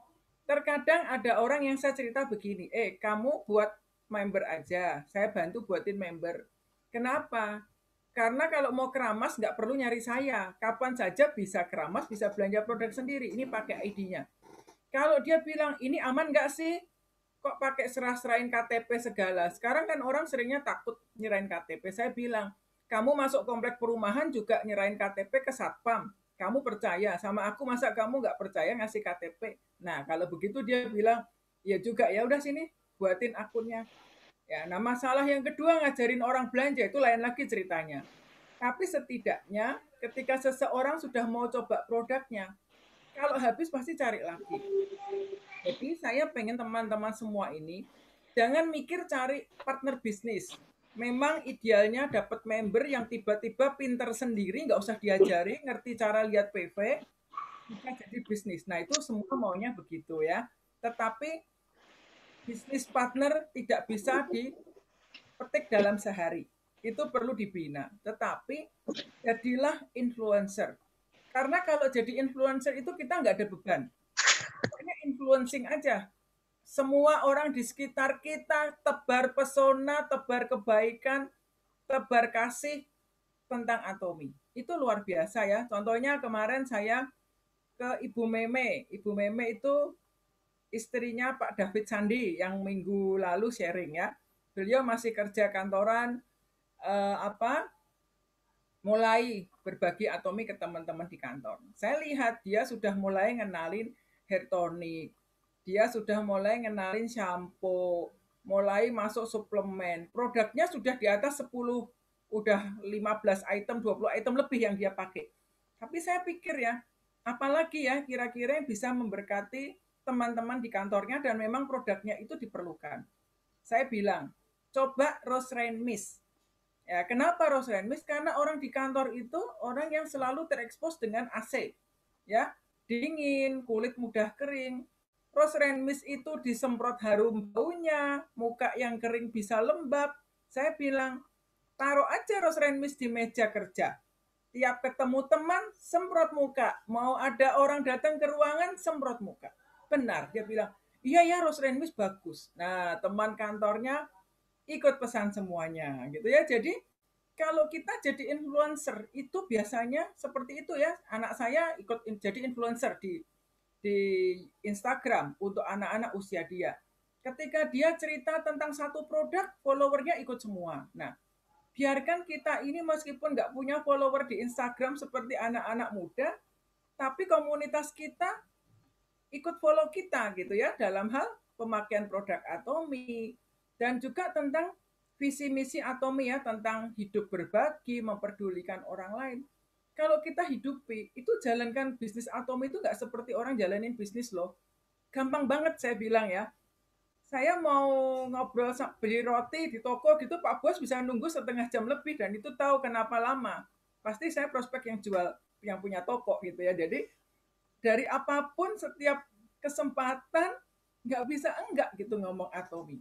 Terkadang ada orang yang saya cerita begini, kamu buat member aja, saya bantu buatin member. Kenapa? Karena kalau mau keramas nggak perlu nyari saya. Kapan saja bisa keramas, bisa belanja produk sendiri. Ini pakai ID-nya. Kalau dia bilang, ini aman nggak sih? Kok pakai serah-serahin KTP segala? Sekarang kan orang seringnya takut nyerahin KTP. Saya bilang, kamu masuk komplek perumahan juga nyerahin KTP ke Satpam. Kamu percaya sama aku, masa kamu nggak percaya ngasih KTP? Nah, kalau begitu dia bilang, ya juga, ya udah sini, buatin akunnya. Ya, nah masalah yang kedua ngajarin orang belanja itu lain lagi ceritanya. Tapi setidaknya ketika seseorang sudah mau coba produknya, kalau habis pasti cari lagi. Jadi saya pengen teman-teman semua ini jangan mikir cari partner bisnis. Memang idealnya dapat member yang tiba-tiba pinter sendiri, nggak usah diajari, ngerti cara lihat PV, bisa jadi bisnis. Nah itu semua maunya begitu ya. Tetapi bisnis partner tidak bisa dipetik dalam sehari. Itu perlu dibina. Tetapi jadilah influencer. Karena kalau jadi influencer itu kita nggak ada beban. Pokoknya influencing aja. Semua orang di sekitar kita tebar pesona, tebar kebaikan, tebar kasih tentang Atomi. Itu luar biasa ya. Contohnya kemarin saya ke Ibu Meme. Ibu Meme itu istrinya Pak David Sandi yang minggu lalu sharing ya. Beliau masih kerja kantoran, mulai berbagi Atomi ke teman-teman di kantor. Saya lihat dia sudah mulai ngenalin hair tonic, dia sudah mulai ngenalin shampoo, mulai masuk suplemen. Produknya sudah di atas 10, udah 15 item, 20 item lebih yang dia pakai. Tapi saya pikir ya, apalagi ya kira-kira yang bisa memberkati teman-teman di kantornya dan memang produknya itu diperlukan. Saya bilang, coba Rose Rain Mist. Ya, kenapa Rose Rain Mist? Karena orang di kantor itu orang yang selalu terekspos dengan AC. Ya, dingin, kulit mudah kering. Rose Rain Mist itu disemprot harum baunya, muka yang kering bisa lembab. Saya bilang, taruh aja Rose Rain Mist di meja kerja. Tiap ketemu teman, semprot muka. Mau ada orang datang ke ruangan, semprot muka. Benar, dia bilang, iya ya Rose Rain Mist bagus. Nah, teman kantornya ikut pesan semuanya gitu ya. Jadi kalau kita jadi influencer itu biasanya seperti itu ya. Anak saya ikut jadi influencer di Instagram untuk anak-anak usia dia. Ketika dia cerita tentang satu produk, followernya ikut semua. Nah, biarkan kita ini meskipun nggak punya follower di Instagram seperti anak-anak muda, tapi komunitas kita ikut follow kita gitu ya dalam hal pemakaian produk Atomi dan juga tentang visi misi Atomi ya tentang hidup berbagi, memperdulikan orang lain. Kalau kita hidupi, itu jalankan bisnis Atomi itu nggak seperti orang jalanin bisnis loh. Gampang banget saya bilang ya. Saya mau ngobrol beli roti di toko gitu, Pak Bos bisa nunggu setengah jam lebih dan itu tahu kenapa lama. Pasti saya prospek yang jual, yang punya toko gitu ya. Jadi dari apapun setiap kesempatan nggak bisa enggak gitu ngomong Atomi.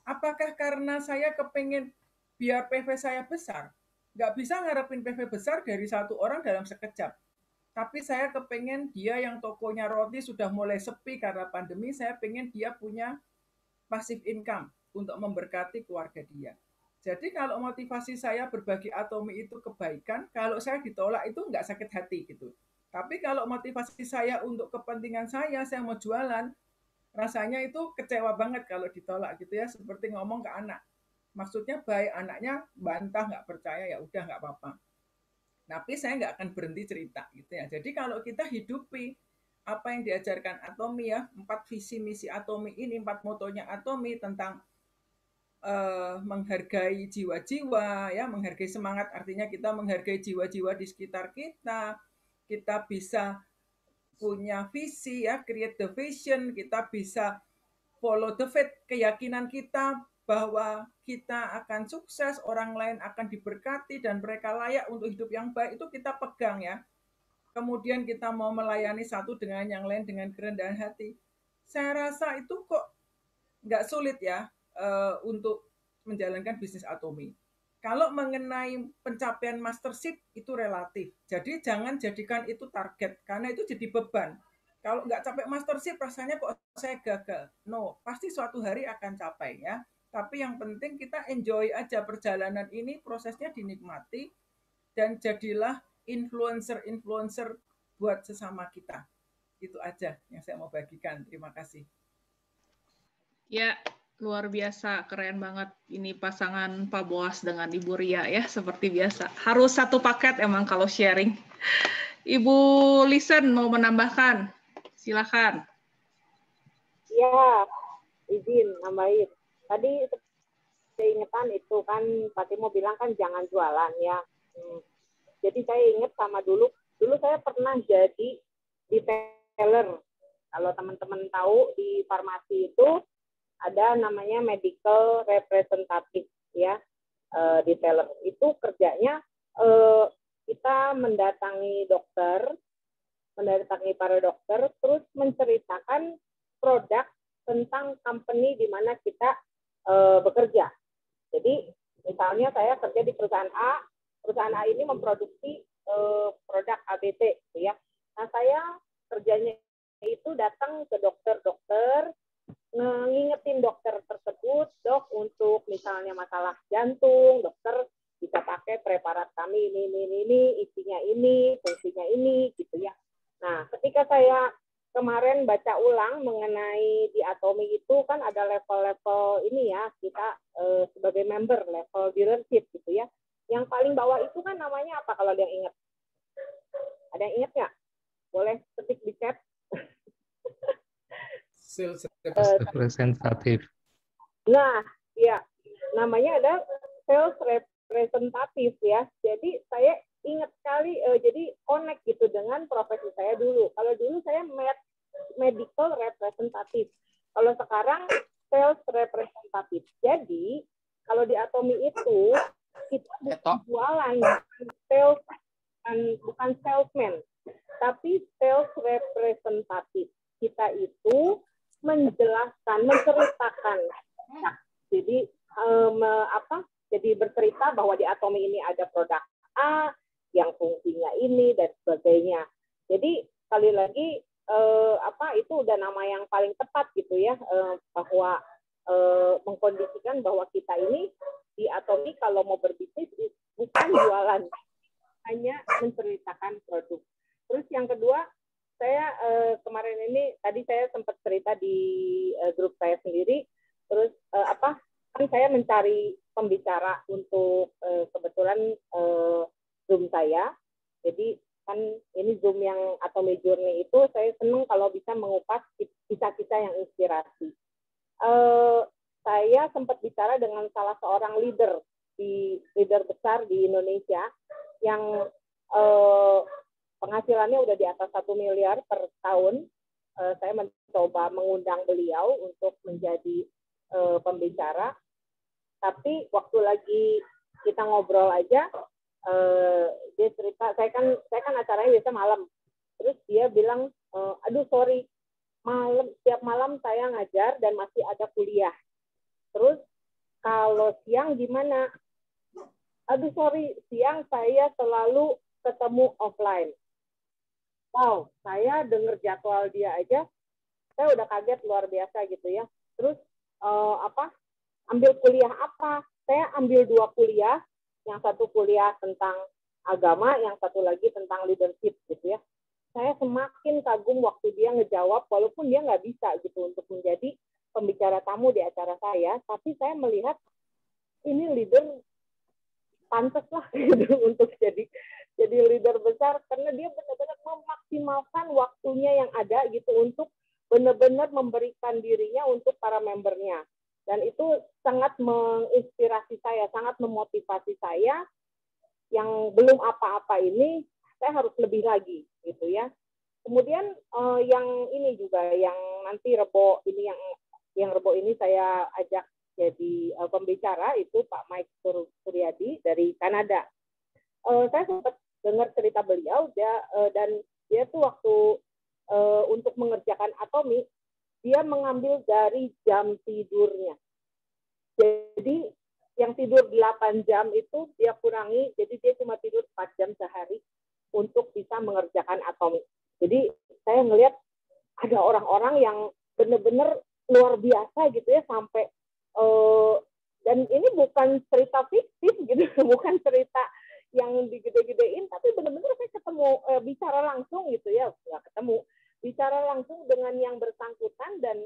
Apakah karena saya kepengen biar PV saya besar? Nggak bisa ngarepin PV besar dari satu orang dalam sekejap. Tapi saya kepengen dia yang tokonya roti sudah mulai sepi karena pandemi, saya pengen dia punya passive income untuk memberkati keluarga dia. Jadi kalau motivasi saya berbagi Atomi itu kebaikan, kalau saya ditolak itu nggak sakit hati gitu. Tapi kalau motivasi saya untuk kepentingan saya mau jualan, rasanya itu kecewa banget kalau ditolak gitu ya, seperti ngomong ke anak. Maksudnya baik, anaknya bantah nggak percaya, ya udah nggak apa-apa. Tapi saya nggak akan berhenti cerita gitu ya. Jadi kalau kita hidupi apa yang diajarkan Atomi ya, 4 visi misi Atomi ini, 4 motonya Atomi tentang menghargai jiwa-jiwa ya, menghargai semangat artinya kita menghargai jiwa-jiwa di sekitar kita. Kita bisa punya visi ya, create the vision, kita bisa follow the faith, keyakinan kita bahwa kita akan sukses, orang lain akan diberkati dan mereka layak untuk hidup yang baik, itu kita pegang ya. Kemudian kita mau melayani satu dengan yang lain dengan kerendahan hati. Saya rasa itu kok nggak sulit ya untuk menjalankan bisnis Atomi. Kalau mengenai pencapaian mastership itu relatif. Jadi jangan jadikan itu target karena itu jadi beban. Kalau nggak capai mastership rasanya kok saya gagal. No, pasti suatu hari akan capai ya. Tapi yang penting kita enjoy aja perjalanan ini, prosesnya dinikmati dan jadilah influencer-influencer buat sesama kita. Itu aja yang saya mau bagikan. Terima kasih. Ya, luar biasa, keren banget ini pasangan Pak Boas dengan Ibu Ria ya, seperti biasa. Harus satu paket emang kalau sharing. Ibu Listen mau menambahkan, silakan. Ya, izin nambahin. Tadi keingetan itu kan Pak Timo bilang kan jangan jualan ya. Jadi saya ingat sama dulu saya pernah jadi detailer. Kalau teman-teman tahu di farmasi itu ada namanya medical representative ya, detailer. Itu kerjanya kita mendatangi para dokter, terus menceritakan produk tentang company di mana kita bekerja. Jadi misalnya saya kerja di perusahaan A ini memproduksi produk ABC, gitu ya. Nah saya kerjanya itu datang ke dokter-dokter, ngingetin dokter tersebut, dok untuk misalnya masalah jantung, dokter bisa pakai preparat kami ini, isinya ini, fungsinya ini, gitu ya. Nah ketika saya kemarin baca ulang mengenai di Atomi itu kan ada level-level ini ya, kita sebagai member level dealership gitu ya. Yang paling bawah itu kan namanya apa kalau ada yang ingat? Ada yang ingat nggak? Boleh ketik di chat. Sales representatif. Nah, ya namanya ada sales representatif ya. Jadi saya ingat sekali, jadi connect gitu dengan profesi saya dulu. Kalau dulu saya medical representatif. Kalau sekarang sales representatif. Jadi kalau di Atomi itu kita bukan jualan, sales, bukan salesman, tapi sales representatif. Kita itu menjelaskan, menceritakan. Nah, jadi jadi bercerita bahwa di Atomi ini ada produk A yang fungsinya ini dan sebagainya. Jadi sekali lagi itu udah nama yang paling tepat gitu ya, bahwa mengkondisikan bahwa kita ini di Atomi kalau mau berbisnis bukan jualan, hanya menceritakan produk. Terus yang kedua, saya kemarin ini tadi saya sempat cerita di grup saya sendiri. Terus kan saya mencari pembicara untuk kebetulan Zoom saya. Jadi kan ini Zoom yang Atomi Journey itu saya senang kalau bisa mengupas kisah-kisah yang inspirasi. Saya sempat bicara dengan salah seorang leader besar di Indonesia yang penghasilannya udah di atas 1 miliar per tahun. Saya mencoba mengundang beliau untuk menjadi pembicara. Tapi waktu lagi kita ngobrol aja, dia cerita, saya kan acaranya biasa malam. Terus dia bilang, aduh sorry, tiap malam saya ngajar dan masih ada kuliah. Terus kalau siang gimana? Aduh sorry, siang saya selalu ketemu offline. Wow, saya dengar jadwal dia aja, saya udah kaget luar biasa gitu ya. Terus ambil kuliah apa? Saya ambil 2 kuliah, yang satu kuliah tentang agama, yang satu lagi tentang leadership gitu ya. Saya semakin kagum waktu dia ngejawab, walaupun dia nggak bisa gitu untuk menjadi pembicara tamu di acara saya, tapi saya melihat ini leader pantas lah gitu untuk jadi leader besar, karena dia benar-benar memaksimalkan waktunya yang ada gitu untuk benar-benar memberikan dirinya untuk para membernya. Dan itu sangat menginspirasi saya, sangat memotivasi saya yang belum apa-apa ini, saya harus lebih lagi gitu ya. Kemudian yang ini juga, yang nanti Rebo ini, yang Rebo ini saya ajak jadi pembicara itu Pak Mike Suryadi dari Kanada. Saya sempat dengar cerita beliau, dan dia tuh waktu untuk mengerjakan Atomi, dia mengambil dari jam tidurnya. Jadi yang tidur 8 jam itu dia kurangi, jadi dia cuma tidur 4 jam sehari untuk bisa mengerjakan Atomic. Jadi saya ngelihat ada orang-orang yang benar-benar luar biasa gitu ya, sampai dan ini bukan cerita fiktif gitu, bukan cerita yang digede-gedein, tapi benar-benar saya ketemu bicara langsung gitu ya, nggak ketemu, bicara langsung dengan yang bersangkutan dan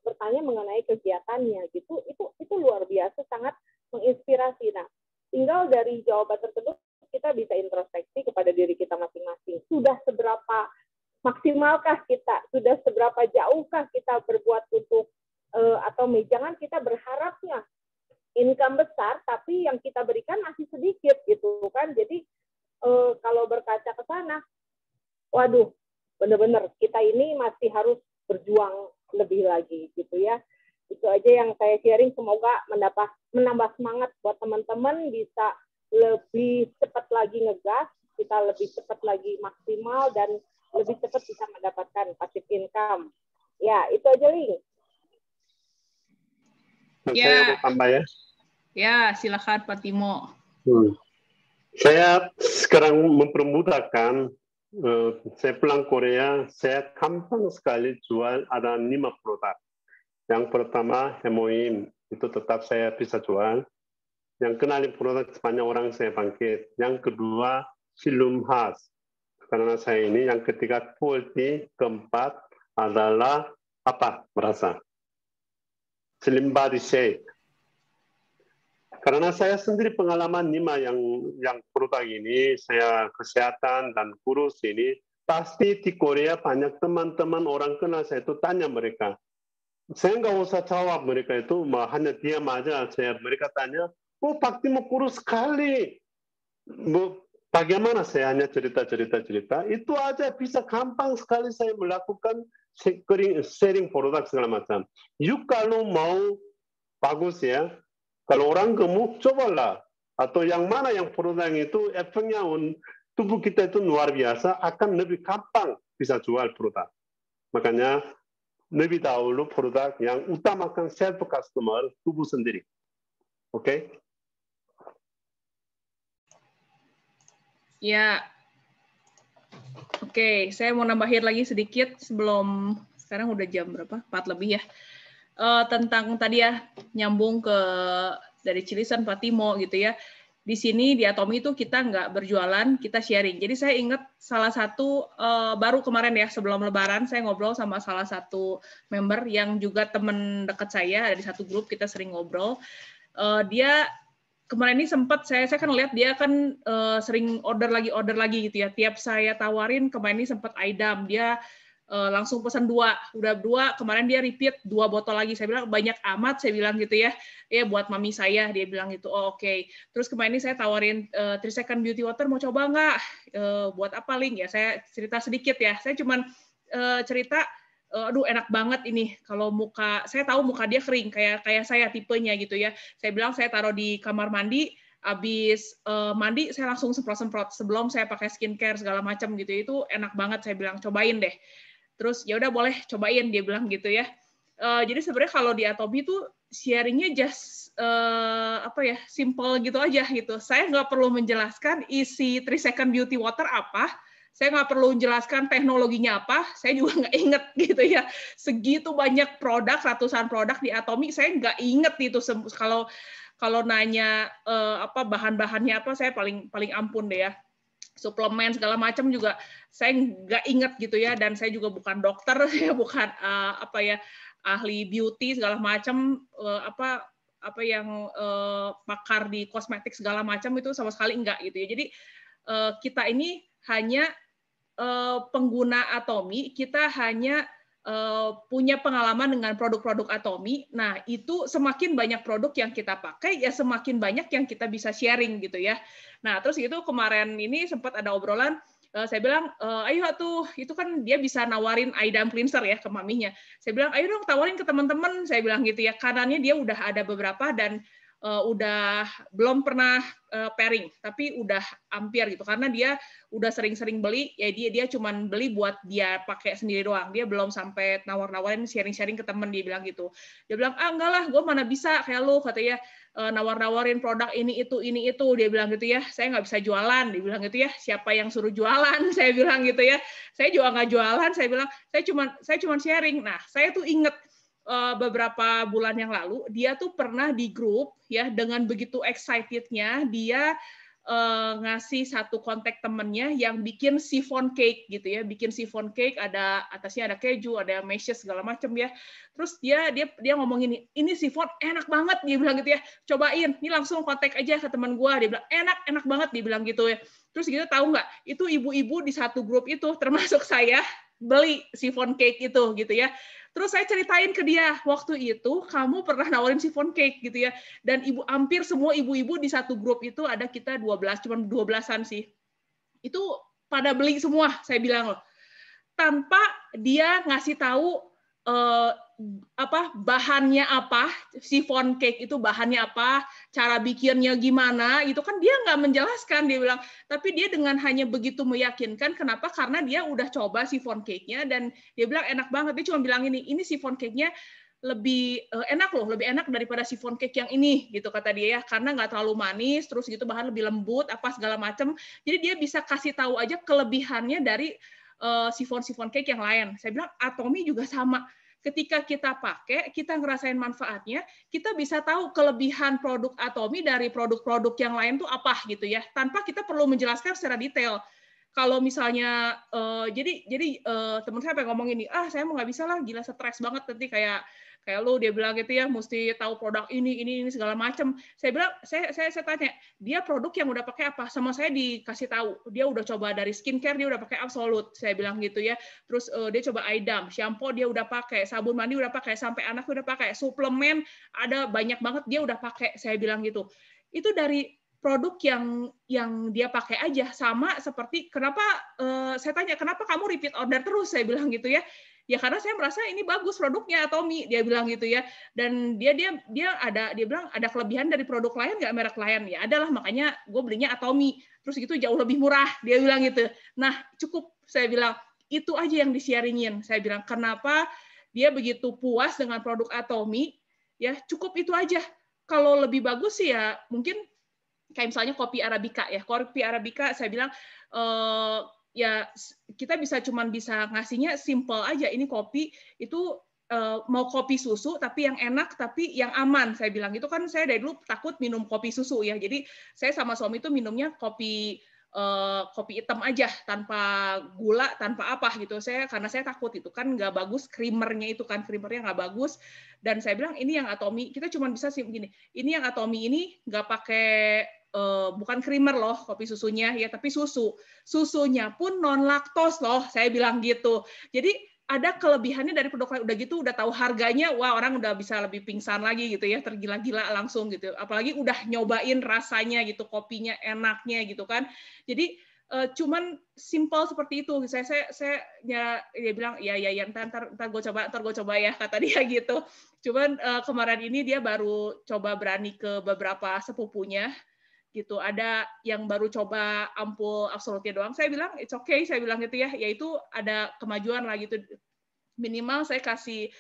bertanya mengenai kegiatannya gitu, itu luar biasa, sangat menginspirasi. Nah, tinggal dari jawaban tersebut kita bisa introspeksi kepada diri kita masing-masing. Sudah seberapa maksimalkah kita? Sudah seberapa jauhkah kita berbuat untuk Atomic? Jangan kita berharapnya income besar, tapi yang kita berikan masih sedikit gitu kan. Jadi kalau berkaca ke sana, waduh, benar-benar kita ini masih harus berjuang lebih lagi gitu ya. Itu aja yang saya sharing, semoga menambah semangat buat teman-teman, bisa lebih cepat lagi ngegas, kita lebih cepat lagi maksimal, dan lebih cepat bisa mendapatkan passive income. Ya, itu aja, Ling. Saya mau tambah ya. Ya, silakan Pak Timo. Saya sekarang mempermudahkan, saya pulang Korea, saya gampang sekali jual ada 5 produk. Yang pertama, hemoin, itu tetap saya bisa jual. Yang kenalin produk banyak orang saya bangkit. Yang kedua, Silum Has. Karena saya ini, yang ketiga, Quality, keempat adalah apa? Merasa. Slim Body Shake. Karena saya sendiri pengalaman 5 yang produk ini, saya kesehatan dan kurus ini, pasti di Korea banyak teman-teman orang kenal saya itu tanya mereka. Saya nggak usah jawab mereka itu, hanya diam aja. Mereka tanya, Pak Timo kurus sekali. Bagaimana saya hanya cerita. Itu aja bisa gampang sekali saya melakukan sharing produk segala macam. You kalau mau bagus ya, kalau orang gemuk cobalah. Atau yang mana yang produk itu efeknya tubuh kita itu luar biasa, akan lebih gampang bisa jual produk. Makanya lebih dahulu produk yang utamakan self customer, tubuh sendiri. Oke? Ya. Oke, saya mau nambahin lagi sedikit sebelum, sekarang udah jam berapa? 4 lebih ya. Tentang tadi ya, nyambung ke dari Cilisan Pak Timo gitu ya. Di sini di Atomi itu kita nggak berjualan, kita sharing. Jadi saya ingat salah satu baru kemarin ya, sebelum Lebaran saya ngobrol sama salah satu member yang juga teman dekat saya, ada di satu grup, kita sering ngobrol. Dia kemarin ini sempat saya kan lihat dia kan sering order lagi gitu ya. Tiap saya tawarin, kemarin ini sempat Aidam, dia langsung pesan 2, udah 2, kemarin dia repeat 2 botol lagi. Saya bilang banyak amat, saya bilang gitu ya. Ya buat mami saya, dia bilang gitu. Oh, oke. Terus kemarin ini saya tawarin 3 Second Beauty Water, mau coba nggak? Buat apa, Link? Ya saya cerita sedikit ya. Saya cuman cerita, aduh enak banget ini. Kalau muka, saya tahu muka dia kering kayak saya tipenya gitu ya. Saya bilang saya taruh di kamar mandi, habis mandi saya langsung semprot-semprot sebelum saya pakai skincare segala macam gitu. Itu enak banget, saya bilang cobain deh. Terus ya udah boleh cobain, dia bilang gitu ya. Jadi sebenarnya kalau di Atomi itu sharingnya just simple gitu aja gitu. Saya nggak perlu menjelaskan isi 3 Second Beauty Water apa. Saya nggak perlu menjelaskan teknologinya apa. Saya juga nggak inget gitu ya. Segitu banyak produk, ratusan produk di Atomi, saya nggak inget itu. Kalau nanya bahan-bahannya apa, saya paling ampun deh ya. Suplemen segala macam juga saya nggak inget gitu ya, dan saya juga bukan dokter, ya bukan ahli beauty segala macam, pakar di kosmetik segala macam, itu sama sekali enggak gitu ya. Jadi kita ini hanya pengguna Atomi, kita hanya punya pengalaman dengan produk-produk Atomi. Nah, itu semakin banyak produk yang kita pakai, ya semakin banyak yang kita bisa sharing gitu ya. Nah, terus itu kemarin ini sempat ada obrolan, saya bilang, ayo tuh, itu kan dia bisa nawarin eye damp cleanser ya ke maminya. Saya bilang, ayo dong tawarin ke teman-teman, saya bilang gitu ya. Kanannya dia udah ada beberapa, dan udah belum pernah pairing, tapi udah hampir gitu karena dia udah sering-sering beli, ya dia cuman beli buat dia pakai sendiri doang. Dia belum sampai nawar-nawarin sharing-sharing ke temen, dia bilang gitu. Dia bilang, enggak lah, gue mana bisa kayak lu, katanya nawar-nawarin produk ini itu, dia bilang gitu ya. Saya nggak bisa jualan, dia bilang gitu ya. Siapa yang suruh jualan? Saya bilang gitu ya. Saya juga nggak jualan, saya bilang saya cuman sharing. Nah, saya tuh inget beberapa bulan yang lalu dia tuh pernah di grup ya dengan begitu excitednya dia ngasih satu kontak temennya yang bikin chiffon cake gitu ya, bikin chiffon cake, ada atasnya ada keju, ada meshes segala macam ya. Terus dia ngomong ini chiffon enak banget, dia bilang gitu ya, cobain, ini langsung kontak aja ke teman gua, dia bilang enak banget, dia bilang gitu ya. Terus gitu tahu nggak, itu ibu-ibu di satu grup itu termasuk saya beli chiffon cake itu gitu ya. Terus saya ceritain ke dia, waktu itu kamu pernah nawarin chiffon cake gitu ya. Dan hampir semua ibu-ibu di satu grup itu ada kita 12, cuma 12-an sih. Itu pada beli semua, saya bilang loh. Tanpa dia ngasih tahu bahannya apa, chiffon cake itu bahannya apa, cara bikinnya gimana, itu kan dia nggak menjelaskan, dia bilang. Tapi dia dengan hanya begitu meyakinkan, kenapa? Karena dia udah coba chiffon cake-nya dan dia bilang enak banget. Dia cuma bilang ini chiffon cake-nya lebih enak loh, lebih enak daripada chiffon cake yang ini, gitu kata dia ya, karena nggak terlalu manis, terus gitu bahan lebih lembut, apa segala macam. Jadi dia bisa kasih tahu aja kelebihannya dari chiffon cake yang lain. Saya bilang Atomy juga sama. Ketika kita pakai, kita ngerasain manfaatnya, kita bisa tahu kelebihan produk Atomy dari produk-produk yang lain tuh apa gitu ya, tanpa kita perlu menjelaskan secara detail. Kalau misalnya jadi teman saya pengen ngomong ini, saya mau nggak bisa lah, gila stres banget nanti kayak lu, dia bilang gitu ya, mesti tahu produk ini segala macam. Saya bilang, saya tanya, dia produk yang udah pakai apa? Sama saya dikasih tahu, dia udah coba dari skincare, dia udah pakai Absolute, saya bilang gitu ya. Terus dia coba Idam, shampoo dia udah pakai, sabun mandi udah pakai, sampai anak udah pakai, suplemen ada banyak banget dia udah pakai, saya bilang gitu. Itu dari produk yang dia pakai aja, sama seperti kenapa saya tanya, kenapa kamu repeat order terus? Saya bilang gitu ya. Ya karena saya merasa ini bagus produknya Atomy, dia bilang gitu ya. Dan dia bilang ada kelebihan dari produk lain nggak, merek lain? Ya adalah, makanya gue belinya Atomy. Terus gitu jauh lebih murah, dia bilang gitu. Nah, cukup, saya bilang itu aja yang disiaringin. Saya bilang kenapa dia begitu puas dengan produk Atomy? Ya cukup itu aja. Kalau lebih bagus sih ya mungkin kayak misalnya kopi Arabica ya. Kopi Arabica saya bilang ya kita bisa ngasihnya simple aja, ini kopi itu mau kopi susu tapi yang enak tapi yang aman, saya bilang. Itu kan saya dari dulu takut minum kopi susu ya, jadi saya sama suami itu minumnya kopi hitam aja tanpa gula, tanpa apa gitu. Karena saya takut itu kan nggak bagus, creamernya nggak bagus. Dan saya bilang ini yang Atomy, kita cuma bisa sih begini, ini yang Atomy ini nggak pakai bukan creamer loh kopi susunya ya, tapi susunya pun non laktos loh, saya bilang gitu. Jadi ada kelebihannya dari produk lain, udah gitu udah tahu harganya, wah orang udah bisa lebih pingsan lagi gitu ya, tergila-gila langsung gitu. Apalagi udah nyobain rasanya gitu, kopinya enaknya gitu kan. Jadi cuman simple seperti itu. Dia bilang ya ntar gue coba ya, kata dia gitu. Cuman kemarin ini dia baru coba berani ke beberapa sepupunya gitu, ada yang baru coba ampul Absolute doang. Saya bilang it's okay, saya bilang gitu ya, yaitu ada kemajuan lah gitu. Minimal saya kasih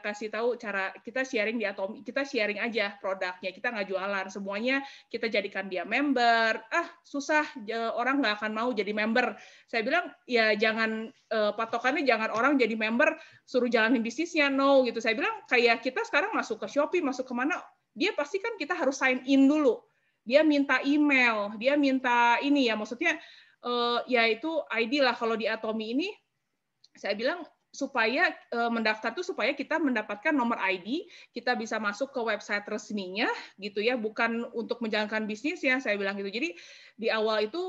kasih tahu cara kita sharing di Atomy, kita sharing aja produknya, kita nggak jualan, semuanya kita jadikan dia member. Susah, orang nggak akan mau jadi member. Saya bilang ya jangan patokannya jangan orang jadi member suruh jalanin bisnisnya, no gitu. Saya bilang kayak kita sekarang masuk ke Shopee, masuk kemana, dia pasti kan kita harus sign in dulu. Dia minta email, dia minta ini ya, maksudnya ya itu ID lah. Kalau di Atomy ini saya bilang supaya mendaftar tuh supaya kita mendapatkan nomor ID, kita bisa masuk ke website resminya gitu ya, bukan untuk menjalankan bisnis ya, saya bilang gitu. Jadi di awal itu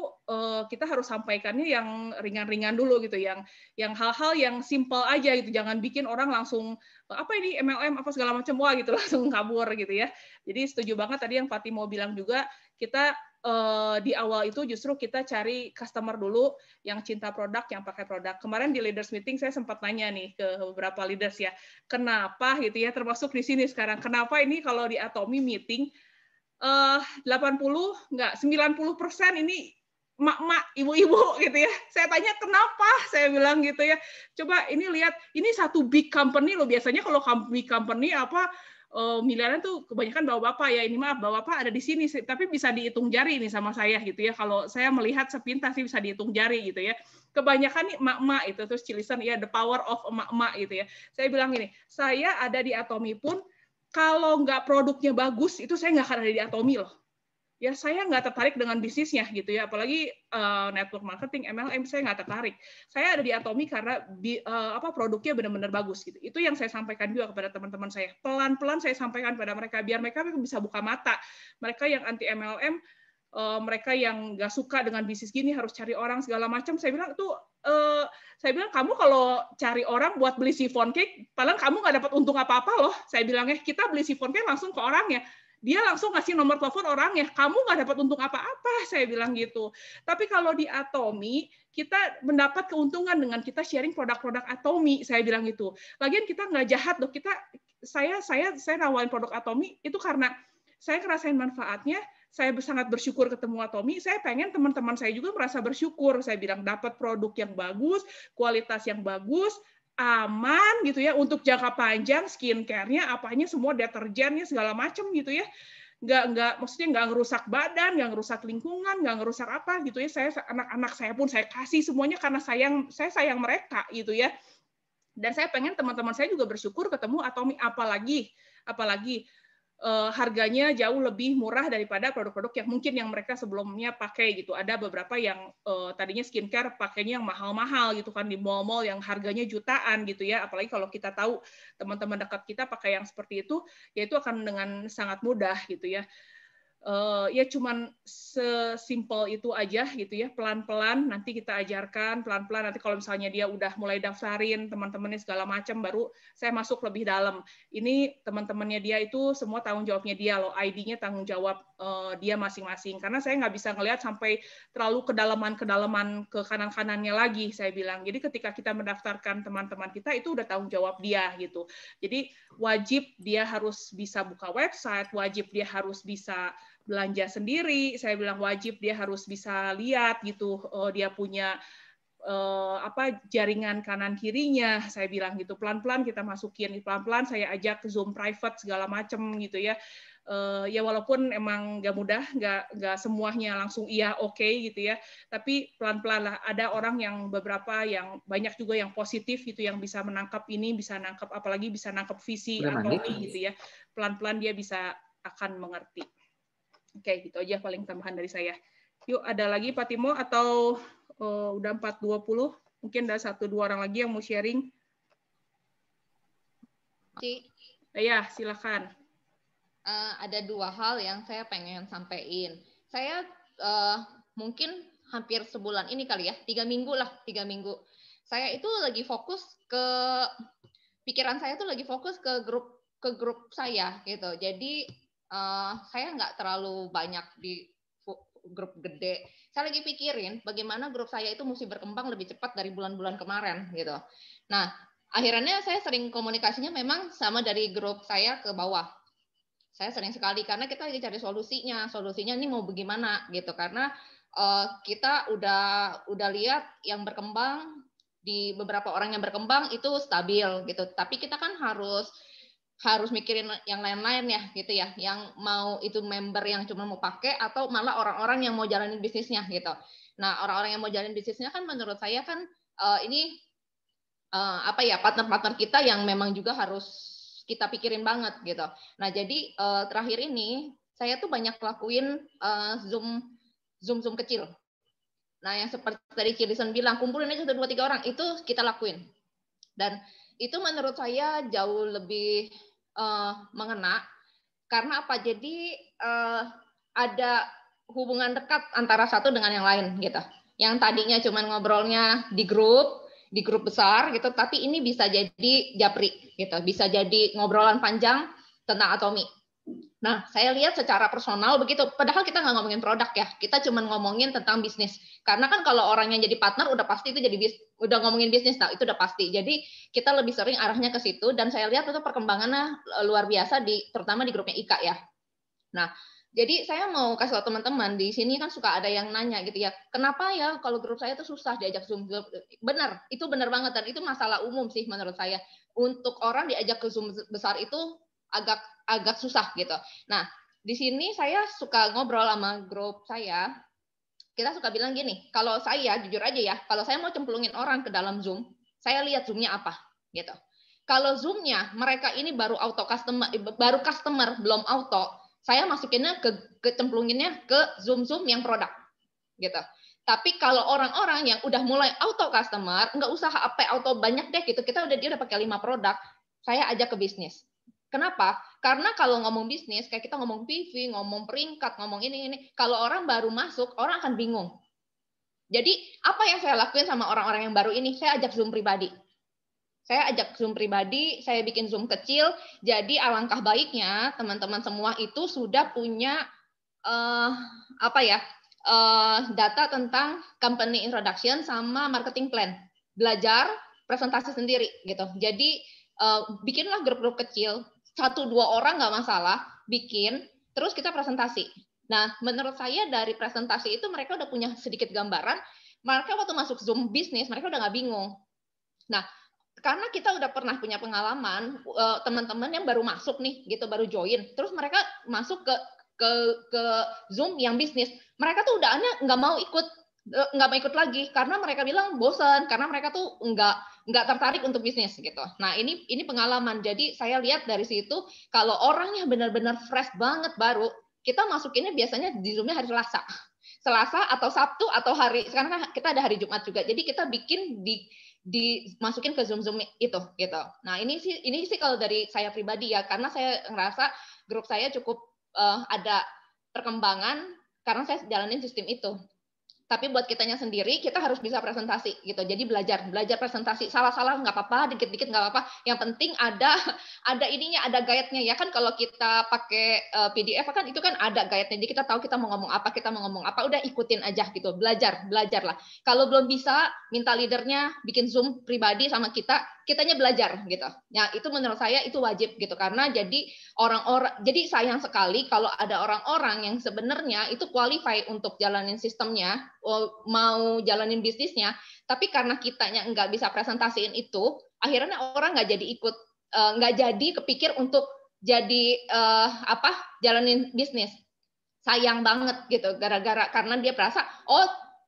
kita harus sampaikannya yang ringan-ringan dulu gitu, yang hal-hal yang simple aja gitu, jangan bikin orang langsung apa ini MLM apa segala macam, wah gitu langsung kabur gitu ya. Jadi setuju banget tadi yang Fatimo bilang juga, kita di awal itu justru kita cari customer dulu yang cinta produk, yang pakai produk. Kemarin di leaders meeting saya sempat nanya nih ke beberapa leaders ya, kenapa gitu ya, termasuk di sini sekarang, kenapa ini kalau di Atomy meeting 90 enggak 90% ini mak-mak, ibu-ibu gitu ya. Saya tanya kenapa? Saya bilang gitu ya. Coba ini lihat, ini satu big company loh. Biasanya kalau big company miliaran tuh kebanyakan bapak-bapak ya. Ini maaf, bapak-bapak ada di sini, tapi bisa dihitung jari ini sama saya gitu ya. Kalau saya melihat sepintas sih bisa dihitung jari gitu ya. Kebanyakan nih emak-emak itu, terus Cilisan ya the power of emak-emak gitu ya. Saya bilang gini, saya ada di Atomy pun kalau nggak produknya bagus itu saya nggak akan ada di Atomy loh. Ya saya nggak tertarik dengan bisnisnya gitu ya, apalagi network marketing, MLM saya nggak tertarik. Saya ada di Atomy karena produknya benar-benar bagus gitu. Itu yang saya sampaikan juga kepada teman-teman saya. Pelan-pelan saya sampaikan pada mereka biar mereka bisa buka mata. Mereka yang anti MLM, mereka yang nggak suka dengan bisnis gini harus cari orang segala macam. Saya bilang kamu kalau cari orang buat beli siphon cake, padahal kamu nggak dapat untung apa-apa loh. Saya bilangnya kita beli siphon cake langsung ke orangnya. Dia langsung ngasih nomor telepon orangnya, kamu nggak dapat untung apa-apa, saya bilang gitu. Tapi kalau di Atomy, kita mendapat keuntungan dengan kita sharing produk-produk Atomy, saya bilang gitu. Lagian kita nggak jahat loh, saya nawarin produk Atomy itu karena saya ngerasain manfaatnya, saya sangat bersyukur ketemu Atomy, saya pengen teman-teman saya juga merasa bersyukur, saya bilang dapat produk yang bagus, kualitas yang bagus, aman gitu ya untuk jangka panjang, skincare-nya apanya semua deterjennya segala macam gitu ya, maksudnya nggak ngerusak badan, nggak ngerusak lingkungan, nggak ngerusak apa gitu ya. Saya anak-anak saya pun saya kasih semuanya karena saya sayang mereka gitu ya. Dan saya pengen teman-teman saya juga bersyukur ketemu Atomy, apalagi harganya jauh lebih murah daripada produk-produk yang mungkin yang mereka sebelumnya pakai gitu. Ada beberapa yang tadinya skincare pakainya yang mahal-mahal gitu kan di mall-mall yang harganya jutaan gitu ya. Apalagi kalau kita tahu teman-teman dekat kita pakai yang seperti itu, ya itu akan dengan sangat mudah gitu ya. Ya cuman sesimpel itu aja gitu ya, pelan-pelan nanti kita ajarkan, pelan-pelan nanti kalau misalnya dia udah mulai daftarin teman-temannya segala macam, baru saya masuk lebih dalam. Ini teman-temannya dia itu semua tanggung jawabnya dia loh, ID-nya tanggung jawab dia masing-masing, karena saya nggak bisa ngelihat sampai terlalu kedalaman ke kanan-kanannya lagi, saya bilang. Jadi ketika kita mendaftarkan teman-teman kita, itu udah tanggung jawab dia gitu. Jadi wajib dia harus bisa buka website, wajib dia harus bisa belanja sendiri, saya bilang wajib dia harus bisa lihat gitu, dia punya jaringan kanan kirinya, saya bilang gitu, pelan-pelan kita masukin, pelan-pelan saya ajak ke Zoom private segala macam gitu ya. Ya walaupun emang nggak mudah, nggak semuanya langsung iya oke gitu ya, tapi pelan-pelan lah. Ada orang yang beberapa yang banyak juga yang positif gitu, yang bisa menangkap ini, bisa nangkap apalagi bisa nangkap visi Atomy gitu ya. Pelan-pelan dia bisa akan mengerti. Oke, gitu aja paling tambahan dari saya. Yuk, ada lagi Pak Timo atau udah 4:20? Mungkin ada 1-2 orang lagi yang mau sharing. Ya, silakan. Ada 2 hal yang saya pengen sampaikan. Saya mungkin hampir sebulan ini kali ya, 3 minggu. Saya itu lagi fokus pikiran saya tuh lagi fokus ke grup saya gitu. Jadi saya nggak terlalu banyak di grup gede. Saya lagi pikirin bagaimana grup saya itu mesti berkembang lebih cepat dari bulan-bulan kemarin gitu. Nah, akhirnya saya sering komunikasinya memang sama dari grup saya ke bawah. Saya sering sekali karena kita lagi cari solusinya ini mau bagaimana gitu, karena kita udah lihat yang berkembang, di beberapa orang yang berkembang itu stabil gitu. Tapi kita kan harus mikirin yang lain-lain ya gitu ya, yang mau itu member yang cuma mau pakai atau malah orang-orang yang mau jalanin bisnisnya gitu. Nah, orang-orang yang mau jalanin bisnisnya kan menurut saya kan ini partner-partner kita yang memang juga harus kita pikirin banget gitu. Nah, jadi terakhir ini saya tuh banyak lakuin Zoom kecil. Nah, yang seperti tadi Cilisan bilang, kumpulin aja 1, 2, 3 orang, itu kita lakuin. Dan itu menurut saya jauh lebih mengena, karena apa? Jadi ada hubungan dekat antara satu dengan yang lain gitu. Yang tadinya cuma ngobrolnya di grup besar gitu, tapi ini bisa jadi japri gitu, bisa jadi ngobrolan panjang tentang Atomy. Nah, saya lihat secara personal begitu. Padahal kita nggak ngomongin produk ya, kita cuma ngomongin tentang bisnis. Karena kan kalau orang yang jadi partner udah pasti itu udah ngomongin bisnis, nah itu udah pasti. Jadi kita lebih sering arahnya ke situ. Dan saya lihat itu perkembangannya luar biasa terutama di grupnya Ika ya. Nah, jadi saya mau kasih tahu teman-teman di sini kan suka ada yang nanya gitu ya, kenapa ya kalau grup saya itu susah diajak Zoom? Benar, itu benar banget dan itu masalah umum sih menurut saya. Untuk orang diajak ke Zoom besar itu agak susah gitu. Nah, di sini saya suka ngobrol sama grup saya. Kita suka bilang gini, kalau saya jujur aja ya, kalau saya mau cemplungin orang ke dalam Zoom, saya lihat Zoom-nya apa gitu. Kalau Zoom-nya mereka ini baru customer belum auto, saya masukinnya cemplunginnya ke Zoom yang produk gitu. Tapi kalau orang-orang yang udah mulai auto customer, nggak usah auto banyak deh gitu, dia udah pakai 5 produk, saya ajak ke bisnis. Kenapa? Karena kalau ngomong bisnis, kayak kita ngomong PV, ngomong peringkat, ngomong ini, kalau orang baru masuk, orang akan bingung. Jadi, apa yang saya lakuin sama orang-orang yang baru ini? Saya ajak Zoom pribadi. Saya bikin Zoom kecil, jadi alangkah baiknya teman-teman semua itu sudah punya data tentang company introduction sama marketing plan. Belajar presentasi sendiri gitu. Jadi, bikinlah grup-grup kecil, 1-2 orang nggak masalah, bikin, terus kita presentasi. Nah, menurut saya dari presentasi itu mereka udah punya sedikit gambaran, mereka waktu masuk Zoom bisnis, mereka udah nggak bingung. Nah, karena kita udah pernah punya pengalaman, teman-teman yang baru masuk nih, gitu, baru join, terus mereka masuk ke Zoom yang bisnis, mereka tuh udah nggak mau ikut lagi, karena mereka bilang bosan, karena mereka tuh nggak tertarik untuk bisnis gitu. Nah ini pengalaman. Jadi saya lihat dari situ kalau orangnya benar-benar fresh banget baru, kita masukinnya biasanya di Zoom-nya hari Selasa atau Sabtu atau sekarang kita ada hari Jumat juga. Jadi kita bikin dimasukin ke Zoom itu gitu. Nah ini sih kalau dari saya pribadi ya, karena saya ngerasa grup saya cukup ada perkembangan karena saya jalanin sistem itu. Tapi buat kitanya sendiri, kita harus bisa presentasi gitu. Jadi belajar presentasi. Salah-salah nggak apa-apa, dikit-dikit nggak apa-apa. Yang penting ada ininya, ada guide-nya ya kan. Kalau kita pakai PDF kan itu kan ada guide-nya. Jadi kita tahu kita mau ngomong apa, udah ikutin aja gitu. Belajarlah. Kalau belum bisa, minta leadernya bikin Zoom pribadi sama kitanya belajar gitu. Ya itu menurut saya itu wajib gitu, karena jadi sayang sekali kalau ada orang-orang yang sebenarnya itu qualify untuk jalanin sistemnya, mau jalanin bisnisnya, tapi karena kitanya nggak bisa presentasiin itu, akhirnya orang nggak jadi ikut, nggak jadi kepikir untuk jadi jalanin bisnis. Sayang banget gitu, gara-gara karena dia merasa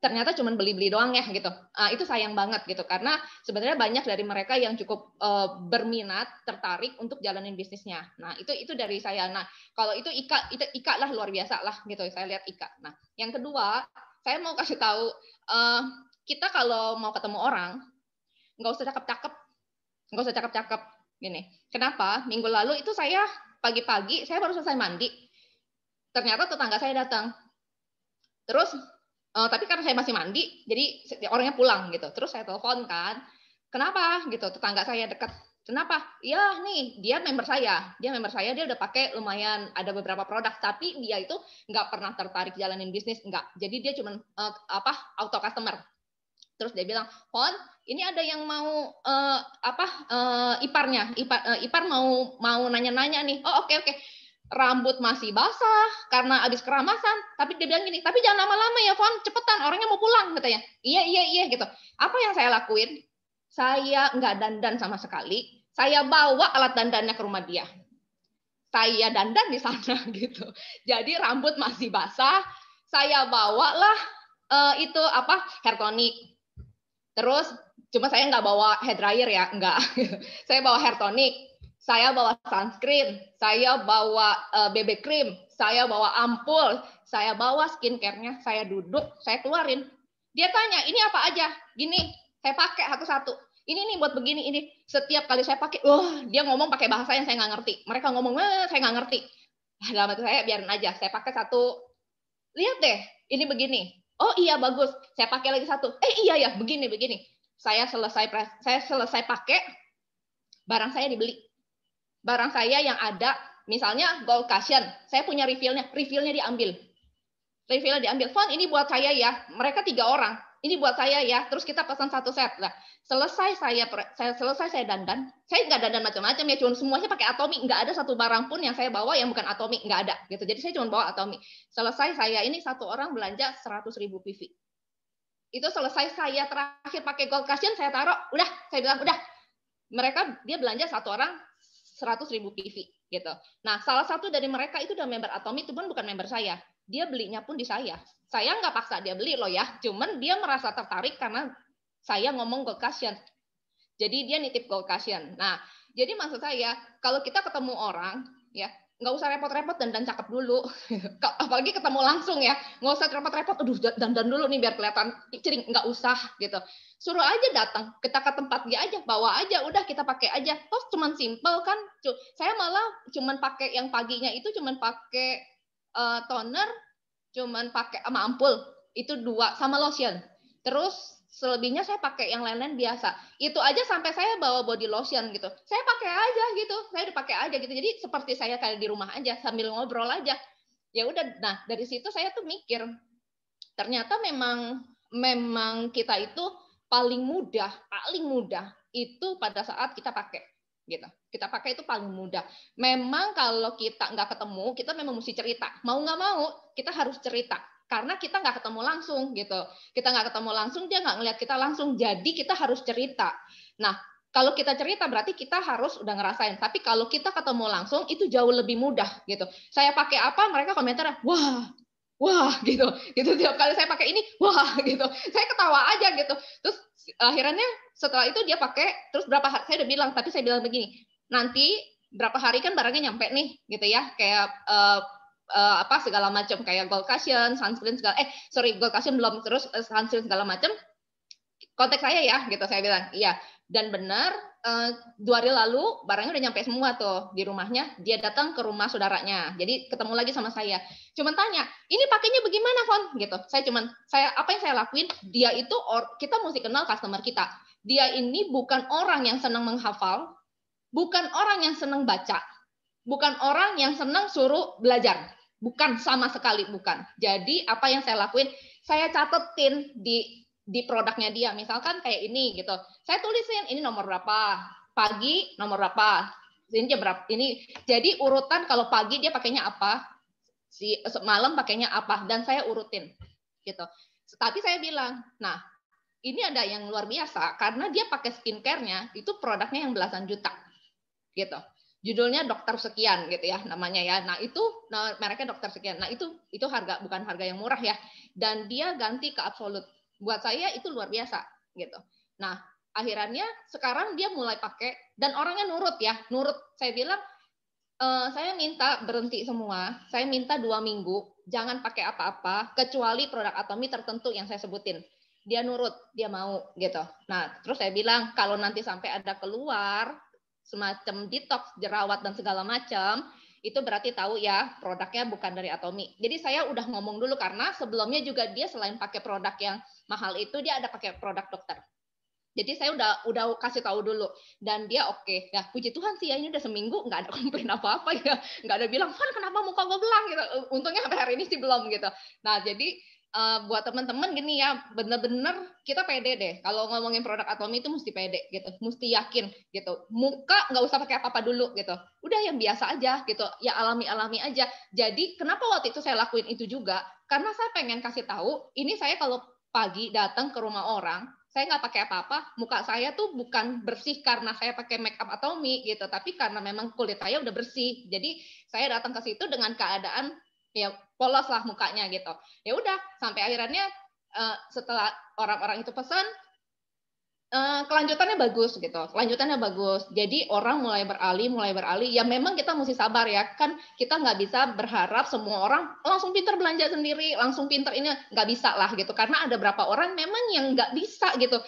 ternyata cuma beli-beli doang ya gitu. Itu sayang banget gitu, karena sebenarnya banyak dari mereka yang cukup berminat, tertarik untuk jalanin bisnisnya. Nah itu dari saya. Nah kalau itu Ika lah luar biasa lah gitu. Saya lihat Ika. Nah yang kedua, saya mau kasih tahu, kita kalau mau ketemu orang nggak usah cakep-cakep gini. Kenapa? Minggu lalu itu saya pagi-pagi saya baru selesai mandi, ternyata tetangga saya datang. Terus tapi karena saya masih mandi, jadi orangnya pulang gitu. Terus saya telepon kan, kenapa gitu? Tetangga saya dekat. Kenapa? Ya nih, dia member saya, dia udah pakai lumayan ada beberapa produk, tapi dia itu nggak pernah tertarik jalanin bisnis, nggak. Jadi dia cuma auto customer. Terus dia bilang, Pon, ini ada yang mau ipar mau nanya-nanya nih. Oh oke. Rambut masih basah karena habis keramasan, tapi dia bilang gini, tapi jangan lama-lama ya, Fon, cepetan, orangnya mau pulang katanya. Iya gitu. Apa yang saya lakuin? Saya nggak dandan sama sekali. Saya bawa alat dandannya ke rumah dia. Saya dandan di sana gitu. Jadi rambut masih basah, saya bawalah hair tonic. Terus cuma saya nggak bawa hair dryer ya, nggak. Saya bawa hair tonic. Saya bawa sunscreen, saya bawa BB cream, saya bawa ampul, saya bawa skincare-nya, saya duduk, saya keluarin. Dia tanya, ini apa aja? Gini, saya pakai satu-satu. Ini nih buat begini, ini. Setiap kali saya pakai, dia ngomong pakai bahasa yang saya nggak ngerti. Mereka ngomong, saya nggak ngerti. Dalam hati saya, biarin aja. Saya pakai satu, lihat deh, ini begini. Oh iya, bagus. Saya pakai lagi satu. Iya ya, begini. Saya selesai pakai, barang saya dibeli. Barang saya yang ada misalnya Gold Cushion, saya punya refill-nya diambil. Refill-nya diambil. Fon, ini buat saya ya. Mereka 3 orang. Ini buat saya ya. Terus kita pesan 1 set. Nah, selesai saya dandan. Saya nggak dandan macam-macam ya. Cuma semuanya pakai Atomy. Nggak ada satu barang pun yang saya bawa yang bukan Atomy. Nggak ada. Gitu. Jadi saya cuma bawa Atomy. Selesai saya ini 1 orang belanja 100.000 PV. Itu selesai saya terakhir pakai Gold Cushion, saya taruh. Udah, saya bilang udah. Dia belanja 1 orang 100.000 PV. Gitu. Nah, salah satu dari mereka itu udah member Atomy, itu pun bukan member saya. Dia belinya pun di saya. Saya nggak paksa dia beli loh ya. Cuman dia merasa tertarik karena saya ngomong Gold Cushion. Jadi dia nitip Gold Cushion. Nah, jadi maksud saya, kalau kita ketemu orang, ya nggak usah repot-repot dandan cakep dulu. Apalagi ketemu langsung ya. Nggak usah repot-repot, aduh dandan dulu nih biar kelihatan cering. Nggak usah gitu. Suruh aja datang. Kita ke tempat dia aja. Bawa aja. Udah kita pakai aja. Toh cuman simple kan. Saya malah cuman pakai yang paginya itu cuman pakai toner, cuman pakai sama ampul itu 2 sama lotion. Terus selebihnya saya pakai yang lain-lain biasa. Itu aja sampai saya bawa body lotion gitu. Saya pakai aja gitu. Saya udah pakai aja gitu. Jadi seperti saya kayak di rumah aja sambil ngobrol aja. Ya udah. Nah, dari situ saya tuh mikir ternyata memang kita itu paling mudah itu pada saat kita pakai. Gitu. Kita pakai itu paling mudah. Memang kalau kita nggak ketemu, kita memang mesti cerita. Mau nggak mau, kita harus cerita. Karena kita nggak ketemu langsung gitu. Kita nggak ketemu langsung, dia nggak ngelihat kita langsung. Jadi kita harus cerita. Nah, kalau kita cerita berarti kita harus udah ngerasain. Tapi kalau kita ketemu langsung, itu jauh lebih mudah gitu. Saya pakai apa, mereka komentar, wah gitu. Tiap kali saya pakai ini, wah gitu. Saya ketawa aja gitu. Terus akhirnya setelah itu dia pakai, terus berapa hari, saya udah bilang, tapi saya bilang begini, nanti berapa hari kan barangnya nyampe nih, gitu ya, kayak segala macam, kayak Gold Cushion, sunscreen segala, Gold Cushion belum, terus sunscreen segala macam, kontak saya ya, gitu saya bilang, iya, dan benar 2 hari lalu barangnya udah nyampe semua tuh di rumahnya, dia datang ke rumah saudaranya, jadi ketemu lagi sama saya, cuman tanya, ini pakainya bagaimana Fon? Gitu, apa yang saya lakuin, dia itu kita mesti kenal customer kita, dia ini bukan orang yang senang menghafal, bukan orang yang senang baca, bukan orang yang senang suruh belajar, bukan sama sekali bukan. Jadi apa yang saya lakuin, saya catetin di produknya dia, misalkan kayak ini gitu. Saya tulisin ini nomor berapa, pagi nomor berapa, ini jam berapa, ini. Jadi urutan kalau pagi dia pakainya apa, malam pakainya apa, dan saya urutin gitu. Tapi saya bilang, nah ini ada yang luar biasa karena dia pakai skincare-nya itu produknya yang belasan juta gitu. Judulnya dokter sekian gitu ya namanya ya. Nah, itu mereknya dokter sekian. Nah, itu harga, bukan harga yang murah ya. Dan dia ganti ke Absolut. Buat saya itu luar biasa gitu. Nah, akhirnya sekarang dia mulai pakai dan orangnya nurut ya. Nurut. Saya bilang saya minta berhenti semua. Saya minta 2 minggu jangan pakai apa-apa kecuali produk Atomy tertentu yang saya sebutin. Dia nurut, dia mau gitu. Nah, terus saya bilang kalau nanti sampai ada keluar semacam detox, jerawat dan segala macam, itu berarti tahu ya produknya bukan dari Atomy. Jadi saya udah ngomong dulu karena sebelumnya juga dia selain pakai produk yang mahal itu dia ada pakai produk dokter. Jadi saya udah kasih tahu dulu dan dia oke. Nah, puji Tuhan sih ya ini udah seminggu nggak ada komplain apa-apa ya, nggak ada bilang Van kenapa muka gue belang gitu. Untungnya sampai hari ini sih belum gitu. Nah jadi buat teman-teman gini ya, bener-bener kita pede deh. Kalau ngomongin produk Atomy itu mesti pede gitu, mesti yakin gitu. Muka nggak usah pakai apa-apa dulu gitu. Udah yang biasa aja gitu, ya alami-alami aja. Jadi kenapa waktu itu saya lakuin itu juga? Karena saya pengen kasih tahu, ini saya kalau pagi datang ke rumah orang, saya nggak pakai apa-apa, muka saya tuh bukan bersih karena saya pakai make up Atomy gitu, tapi karena memang kulit saya udah bersih. Jadi saya datang ke situ dengan keadaan ya polos lah mukanya gitu. Ya udah sampai akhirnya setelah orang-orang itu pesan kelanjutannya bagus gitu. Kelanjutannya bagus. Jadi orang mulai beralih. Ya memang kita mesti sabar ya. Kan kita nggak bisa berharap semua orang langsung pintar belanja sendiri, langsung pintar ini nggak bisa lah gitu. Karena ada beberapa orang memang yang nggak bisa gitu.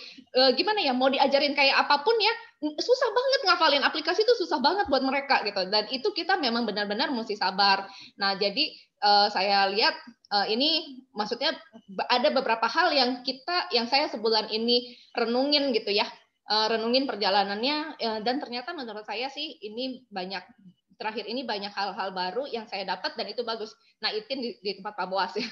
Gimana ya? Mau diajarin kayak apapun ya, susah banget ngafalin aplikasi itu susah banget buat mereka gitu. Dan itu kita memang benar-benar mesti sabar. Nah jadi saya lihat ini maksudnya ada beberapa hal yang saya sebulan ini renungin gitu ya, renungin perjalanannya dan ternyata menurut saya sih ini banyak terakhir ini banyak hal-hal baru yang saya dapat dan itu bagus. Nah, Itin di tempat Pak Boas ya.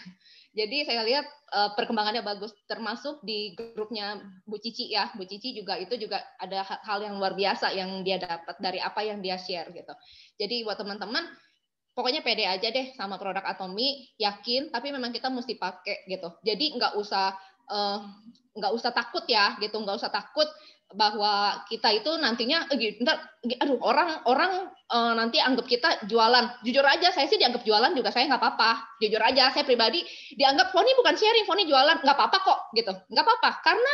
Jadi saya lihat perkembangannya bagus, termasuk di grupnya Bu Cici ya. Bu Cici juga itu juga ada hal yang luar biasa yang dia dapat dari apa yang dia share gitu. Jadi buat teman-teman, pokoknya pede aja deh sama produk Atomy, yakin, tapi memang kita mesti pakai gitu. Jadi nggak usah takut ya gitu, nggak usah takut bahwa kita itu nantinya orang nanti anggap kita jualan. Jujur aja saya sih dianggap jualan juga saya nggak apa-apa. Jujur aja saya pribadi dianggap Foni bukan sharing, Foni jualan, nggak apa-apa kok gitu, nggak apa-apa karena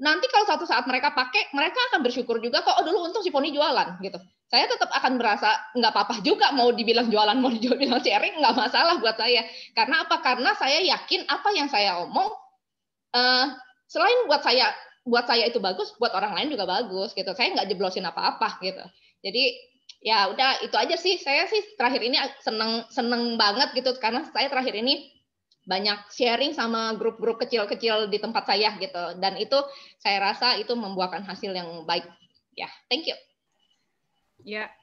nanti kalau suatu saat mereka pakai, mereka akan bersyukur juga kok, oh dulu untung si Foni jualan gitu. Saya tetap akan merasa nggak apa-apa juga mau dibilang jualan, mau dibilang sharing, nggak masalah buat saya. Karena apa? Karena saya yakin apa yang saya omong selain buat saya itu bagus, buat orang lain juga bagus gitu. Saya nggak jeblosin apa-apa gitu. Jadi ya udah itu aja sih. Saya sih terakhir ini seneng banget gitu karena saya terakhir ini banyak sharing sama grup-grup kecil-kecil di tempat saya gitu. Dan itu saya rasa itu membuahkan hasil yang baik. Ya, thank you. Ya,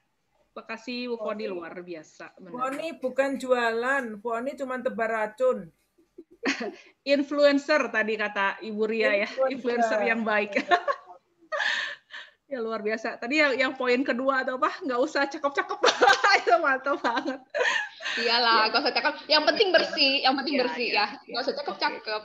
makasih Bu Foni, luar biasa. Foni bukan jualan, Foni cuma tebar racun. Influencer tadi kata Ibu Ria ya, influencer yang baik. Ya luar biasa. Tadi yang poin kedua atau apa? Nggak usah cakep-cakep. Itu mantap banget. Iyalah, nggak usah cakep. Yang penting bersih, bersih ya. Nggak usah cakep-cakep.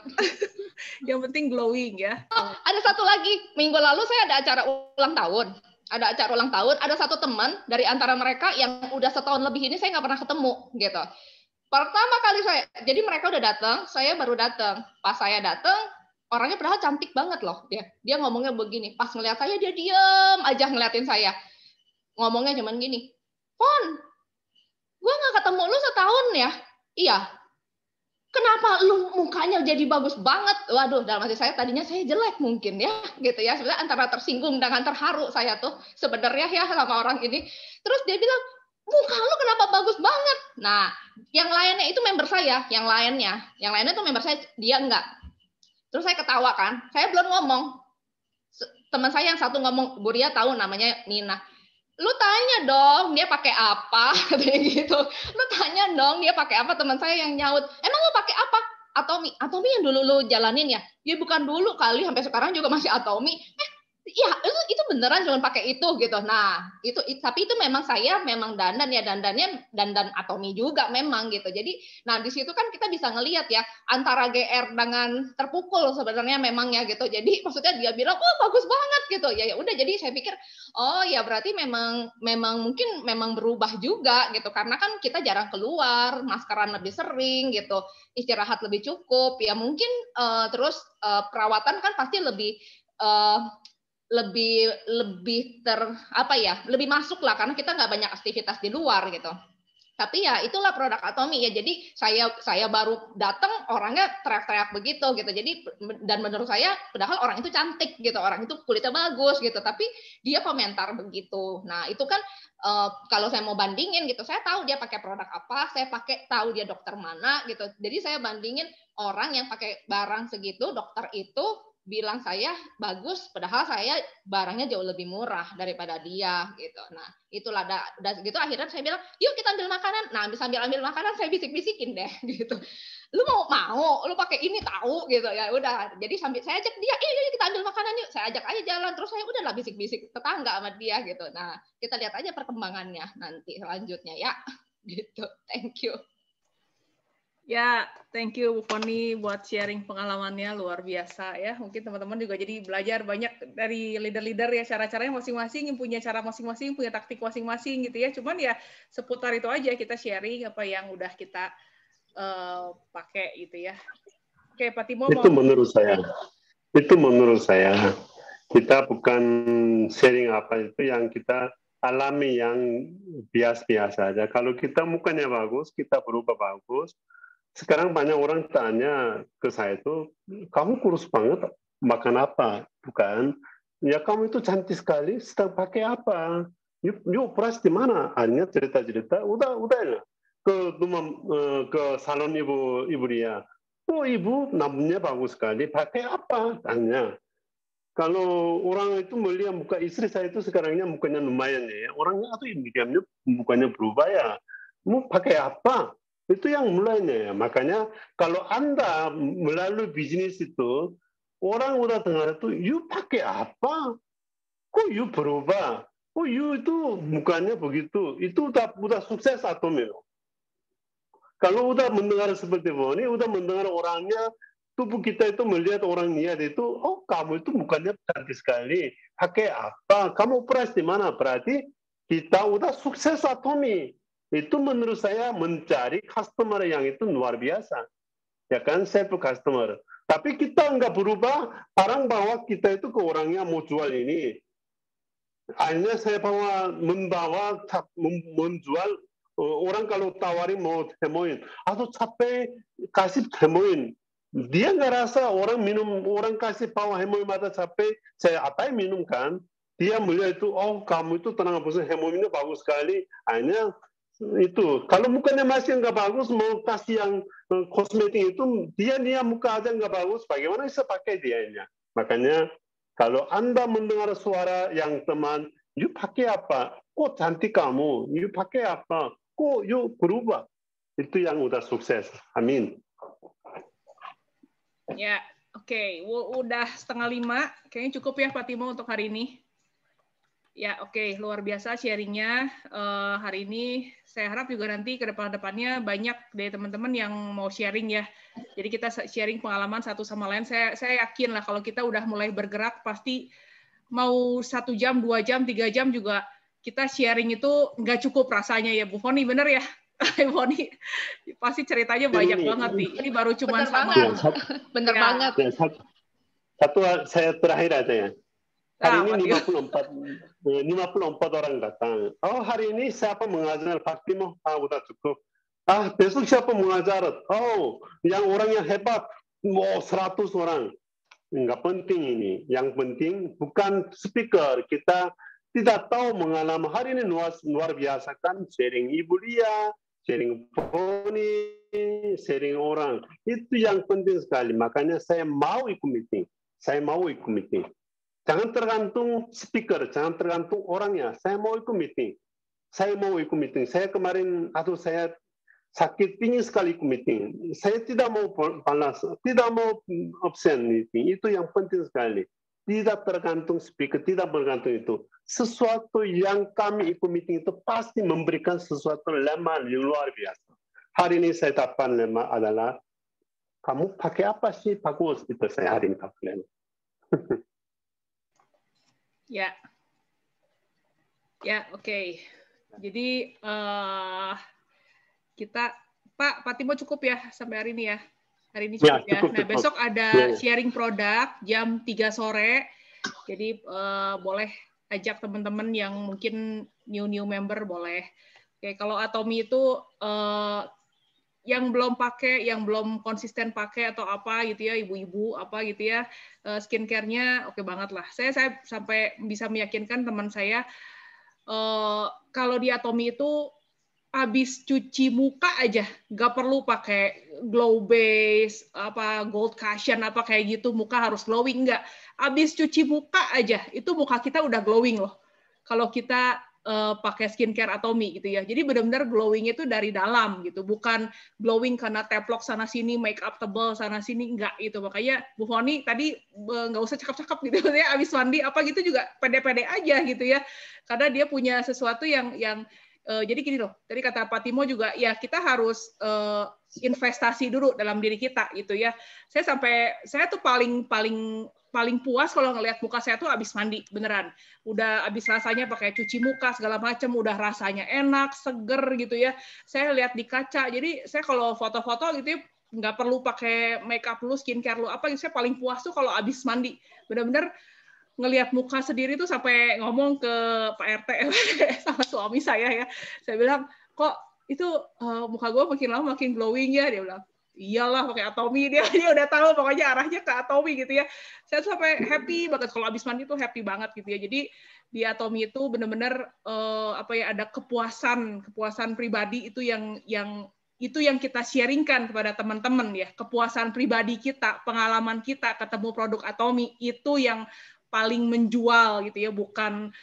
Yang penting glowing ya. Oh, ada satu lagi. Minggu lalu saya ada acara ulang tahun. Ada satu teman dari antara mereka yang udah setahun lebih ini saya nggak pernah ketemu gitu. Pertama kali jadi mereka udah datang, saya baru datang. Pas saya datang, orangnya padahal cantik banget loh dia. Dia ngomongnya begini, pas ngeliat saya dia diem aja ngeliatin saya. Ngomongnya cuman gini, Fon, gue nggak ketemu lu setahun ya? Iya. Kenapa lu mukanya jadi bagus banget? Waduh, dalam hati saya tadinya saya jelek mungkin ya, gitu ya. Sebenarnya antara tersinggung dengan terharu saya tuh sebenarnya ya sama orang ini. Terus dia bilang, muka lu kenapa bagus banget? Nah, yang lainnya itu member saya, yang lainnya itu member saya, dia enggak. Terus saya ketawa kan, saya belum ngomong. Teman saya yang satu ngomong, Bu Ria tahu namanya Nina. Lu tanya dong dia pakai apa, kayak gitu. Lu tanya dong dia pakai apa, teman saya yang nyaut. Emang lu pakai apa? Atomy yang dulu lu jalanin ya? Ya bukan dulu kali, sampai sekarang juga masih Atomy. Iya, itu beneran cuma pakai itu gitu. Nah, tapi itu memang saya memang dandannya dandan Atomy juga memang gitu. Jadi, nah di situ kan kita bisa ngelihat ya antara GR dengan terpukul sebenarnya memang ya gitu. Jadi maksudnya dia bilang, "Oh, bagus banget." gitu. Ya udah jadi saya pikir, oh ya berarti memang mungkin memang berubah juga gitu. Karena kan kita jarang keluar, maskeran lebih sering gitu. Istirahat lebih cukup. Ya mungkin terus perawatan kan pasti lebih lebih masuk lah karena kita nggak banyak aktivitas di luar gitu. Tapi ya itulah produk Atomy ya. Jadi saya baru datang orangnya teriak-teriak begitu gitu. Jadi dan menurut saya padahal orang itu cantik gitu, orang itu kulitnya bagus gitu, tapi dia komentar begitu. Nah, itu kan kalau saya mau bandingin gitu, saya tahu dia pakai produk apa, saya tahu dia dokter mana gitu. Jadi saya bandingin orang yang pakai barang segitu, dokter itu bilang saya bagus, padahal saya barangnya jauh lebih murah daripada dia gitu. Nah, itulah udah gitu akhirnya saya bilang, yuk kita ambil makanan. Nah, sambil ambil makanan saya bisik-bisikin deh gitu. Lu mau lu pakai ini tahu gitu ya udah. Jadi sambil saya ajak dia, yuk kita ambil makanan yuk. Saya ajak aja jalan terus saya udahlah bisik-bisik tetangga sama dia gitu. Nah, kita lihat aja perkembangannya nanti selanjutnya ya. Gitu. Thank you. Ya, thank you Bu Foni buat sharing pengalamannya luar biasa ya. Mungkin teman-teman juga jadi belajar banyak dari leader-leader ya, cara-caranya masing-masing, yang punya cara masing-masing, punya taktik masing-masing gitu ya. Cuman ya seputar itu aja kita sharing apa yang udah kita pakai gitu ya. Oke, Pak Timo itu menurut saya kita bukan sharing apa itu yang kita alami yang biasa-biasa aja. Kalau kita mukanya bagus, kita berubah bagus. Sekarang banyak orang tanya ke saya itu, kamu kurus banget, makan apa? Bukan. Ya kamu itu cantik sekali, sedang pakai apa? Yuk operasi di mana? Akhirnya cerita-cerita, udah ya. Ke salon ibu Ria. Oh ibu, namanya bagus sekali, pakai apa? Tanya. Kalau orang itu melihat muka istri saya itu sekarangnya mukanya lumayan ya. Orangnya atau diamnya mukanya berubah ya. Mau pakai apa? Itu yang mulainya ya. Makanya kalau Anda melalui bisnis itu, orang udah dengar itu, you pakai apa? Kok you berubah? Oh, you itu mukanya begitu. Itu udah sukses atau belum? Kalau udah mendengar seperti ini, udah mendengar orangnya, tubuh kita itu melihat orang niat itu, oh kamu itu mukanya cantik sekali. Pakai apa? Kamu operasi di mana? Berarti kita udah sukses atau nih? Itu menurut saya mencari customer yang itu luar biasa. Ya kan, self customer. Tapi kita nggak berubah, orang bawa kita itu ke orangnya mau jual ini. Akhirnya saya menjual, orang kalau tawarin mau temuin, atau capek kasih temuin. Dia nggak rasa orang minum, orang kasih bawa hemoin mata capek, saya apa yang minum kan? Dia melihat itu, oh kamu itu tenang, hemoinnya bagus sekali. Akhirnya itu, kalau mukanya masih nggak bagus, mau kasih yang kosmetik itu, dia muka aja nggak bagus, bagaimana bisa pakai dianya? Makanya kalau Anda mendengar suara yang teman, you pakai apa? Kok cantik kamu? You pakai apa? Kok you berubah? Itu yang udah sukses. Amin. Ya, oke. Udah 4:30. Kayaknya cukup ya Pak Timo untuk hari ini. Ya, oke. Luar biasa sharingnya hari ini. Saya harap juga nanti ke depan-depannya banyak dari teman-teman yang mau sharing ya. Jadi kita sharing pengalaman satu sama lain. Saya yakin lah kalau kita udah mulai bergerak, pasti mau 1 jam, 2 jam, 3 jam juga kita sharing itu nggak cukup rasanya ya, Bu Foni, bener ya? Bu Foni, pasti ceritanya banyak banget nih. Ini baru cuma sama. Bener banget. Satu saya terakhir aja ya. Hari ini 54 orang datang. Oh, hari ini siapa mengajar? Pak Timo? Udah cukup. Besok siapa mengajar? Oh, yang orang yang hebat. 100 orang. Enggak penting ini. Yang penting bukan speaker. Kita tidak tahu mengalami hari ini luar biasa kan. Sharing Ibu Lia, sharing Foni, sharing orang. Itu yang penting sekali. Makanya saya mau ikut meeting. Jangan tergantung speaker, jangan tergantung orangnya. Saya mau ikut meeting. Saya kemarin, saya sakit, pingin sekali ikut meeting. Saya tidak mau balas, tidak mau absen meeting. Itu yang penting sekali. Tidak tergantung speaker, tidak tergantung itu. Sesuatu yang kami ikut meeting itu pasti memberikan sesuatu lemah yang luar biasa. Hari ini saya dapat lemah adalah, kamu pakai apa sih? Bagus. Itu saya hari ini dapat lemah. Ya, oke. Jadi kita, Pak Timo cukup ya sampai hari ini ya. Hari ini cukup ya. Nah, besok ada sharing produk jam 3 sore. Jadi boleh ajak teman-teman yang mungkin new member boleh. Oke, kalau Atomy itu yang belum pakai, yang belum konsisten pakai atau apa gitu ya, ibu-ibu apa gitu ya, skincare-nya oke banget lah. Saya sampai bisa meyakinkan teman saya kalau di Atomy itu habis cuci muka aja, nggak perlu pakai glow base, apa gold cushion apa kayak gitu, muka harus glowing, nggak. Habis cuci muka aja, itu muka kita udah glowing loh. Kalau kita pakai skincare Atomy gitu ya. Jadi benar-benar glowing itu dari dalam gitu, bukan glowing karena teplok sana sini, make up tebal sana sini, enggak gitu. Makanya Bu Foni tadi nggak usah cakep-cakep gitu ya, habis mandi apa gitu juga pede-pede aja gitu ya. Karena dia punya sesuatu yang jadi gini loh. Tadi kata Pak Timo juga ya kita harus investasi dulu dalam diri kita gitu ya. Saya tuh paling puas kalau ngelihat muka saya tuh habis mandi beneran, udah habis rasanya pakai cuci muka segala macam, udah rasanya enak, seger gitu ya. Saya lihat di kaca, jadi saya kalau foto-foto gitu ya, nggak perlu pakai makeup lu, skincare lu apa, saya paling puas tuh kalau habis mandi, bener-bener ngelihat muka sendiri tuh sampai ngomong ke Pak RT sama suami saya ya, saya bilang kok itu muka gue makin lama makin glowing ya, dia bilang. Iyalah pakai Atomy, dia udah tahu pokoknya arahnya ke Atomy gitu ya. Saya sampai happy banget kalau habis mandi tuh happy banget gitu ya. Jadi di Atomy itu benar-benar ada kepuasan pribadi itu yang kita sharingkan kepada teman-teman ya. Kepuasan pribadi kita, pengalaman kita ketemu produk Atomy itu yang paling menjual gitu ya, bukan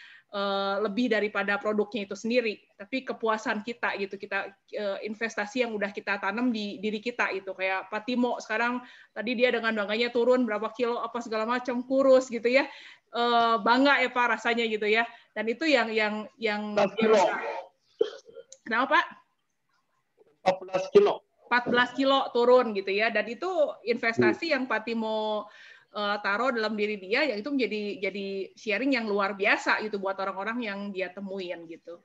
lebih daripada produknya itu sendiri, tapi kepuasan kita gitu, kita investasi yang udah kita tanam di diri kita itu. Kayak Pak Timo sekarang tadi dia dengan bangganya turun berapa kilo apa segala macam, kurus gitu ya, bangga ya Pak rasanya gitu ya. Dan itu yang 14 kilo. Kenapa Pak? 14 kilo. 14 kilo turun gitu ya, dan itu investasi yang Pak Timo taruh dalam diri dia, yang itu jadi sharing yang luar biasa gitu buat orang-orang yang dia temuin gitu.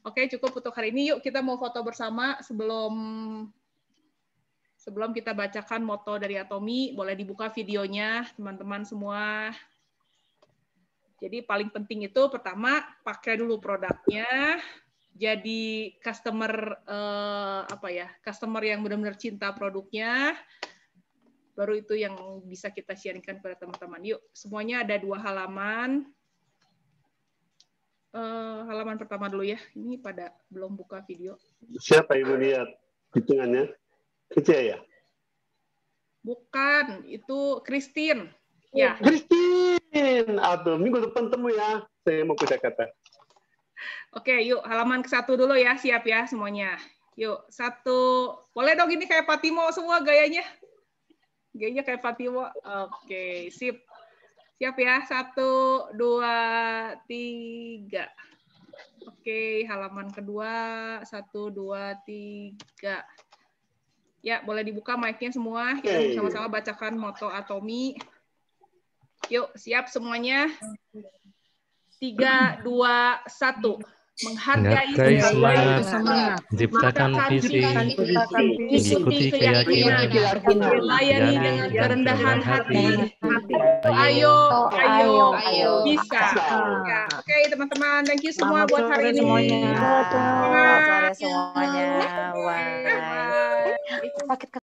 Oke, cukup untuk hari ini. Yuk kita mau foto bersama sebelum kita bacakan moto dari Atomy. Boleh dibuka videonya teman-teman semua. Jadi paling penting itu pertama pakai dulu produknya. Jadi customer customer yang benar-benar cinta produknya. Baru itu yang bisa kita sharingkan kepada teman-teman. Yuk, semuanya ada 2 halaman. Halaman pertama dulu ya. Ini pada belum buka video. Siapa Ibu lihat hitungannya? Kecil ya? Bukan, itu Christine. Ya. Christine! Aduh, minggu depan temu ya. Saya mau kata-kata. Oke, yuk halaman ke-1 dulu ya. Siap ya semuanya. Yuk, 1. Boleh dong ini kayak Pak Timo semua gayanya. Gayanya kayak Pak Timo. Oke, sip. Siap ya. 1, 2, 3. Oke, halaman kedua. 1, 2, 3. Ya, boleh dibuka mic-nya semua. Kita sama-sama bacakan moto Atomy. Yuk, siap semuanya. 3, 2, 1. Menghargai semangat, menciptakan visi, mengikuti keyakinan, melayani dengan kerendahan hati. Ayo bisa. Ya, oke teman-teman, thank you semua buat hari ini. Selamat sore semuanya. Bye.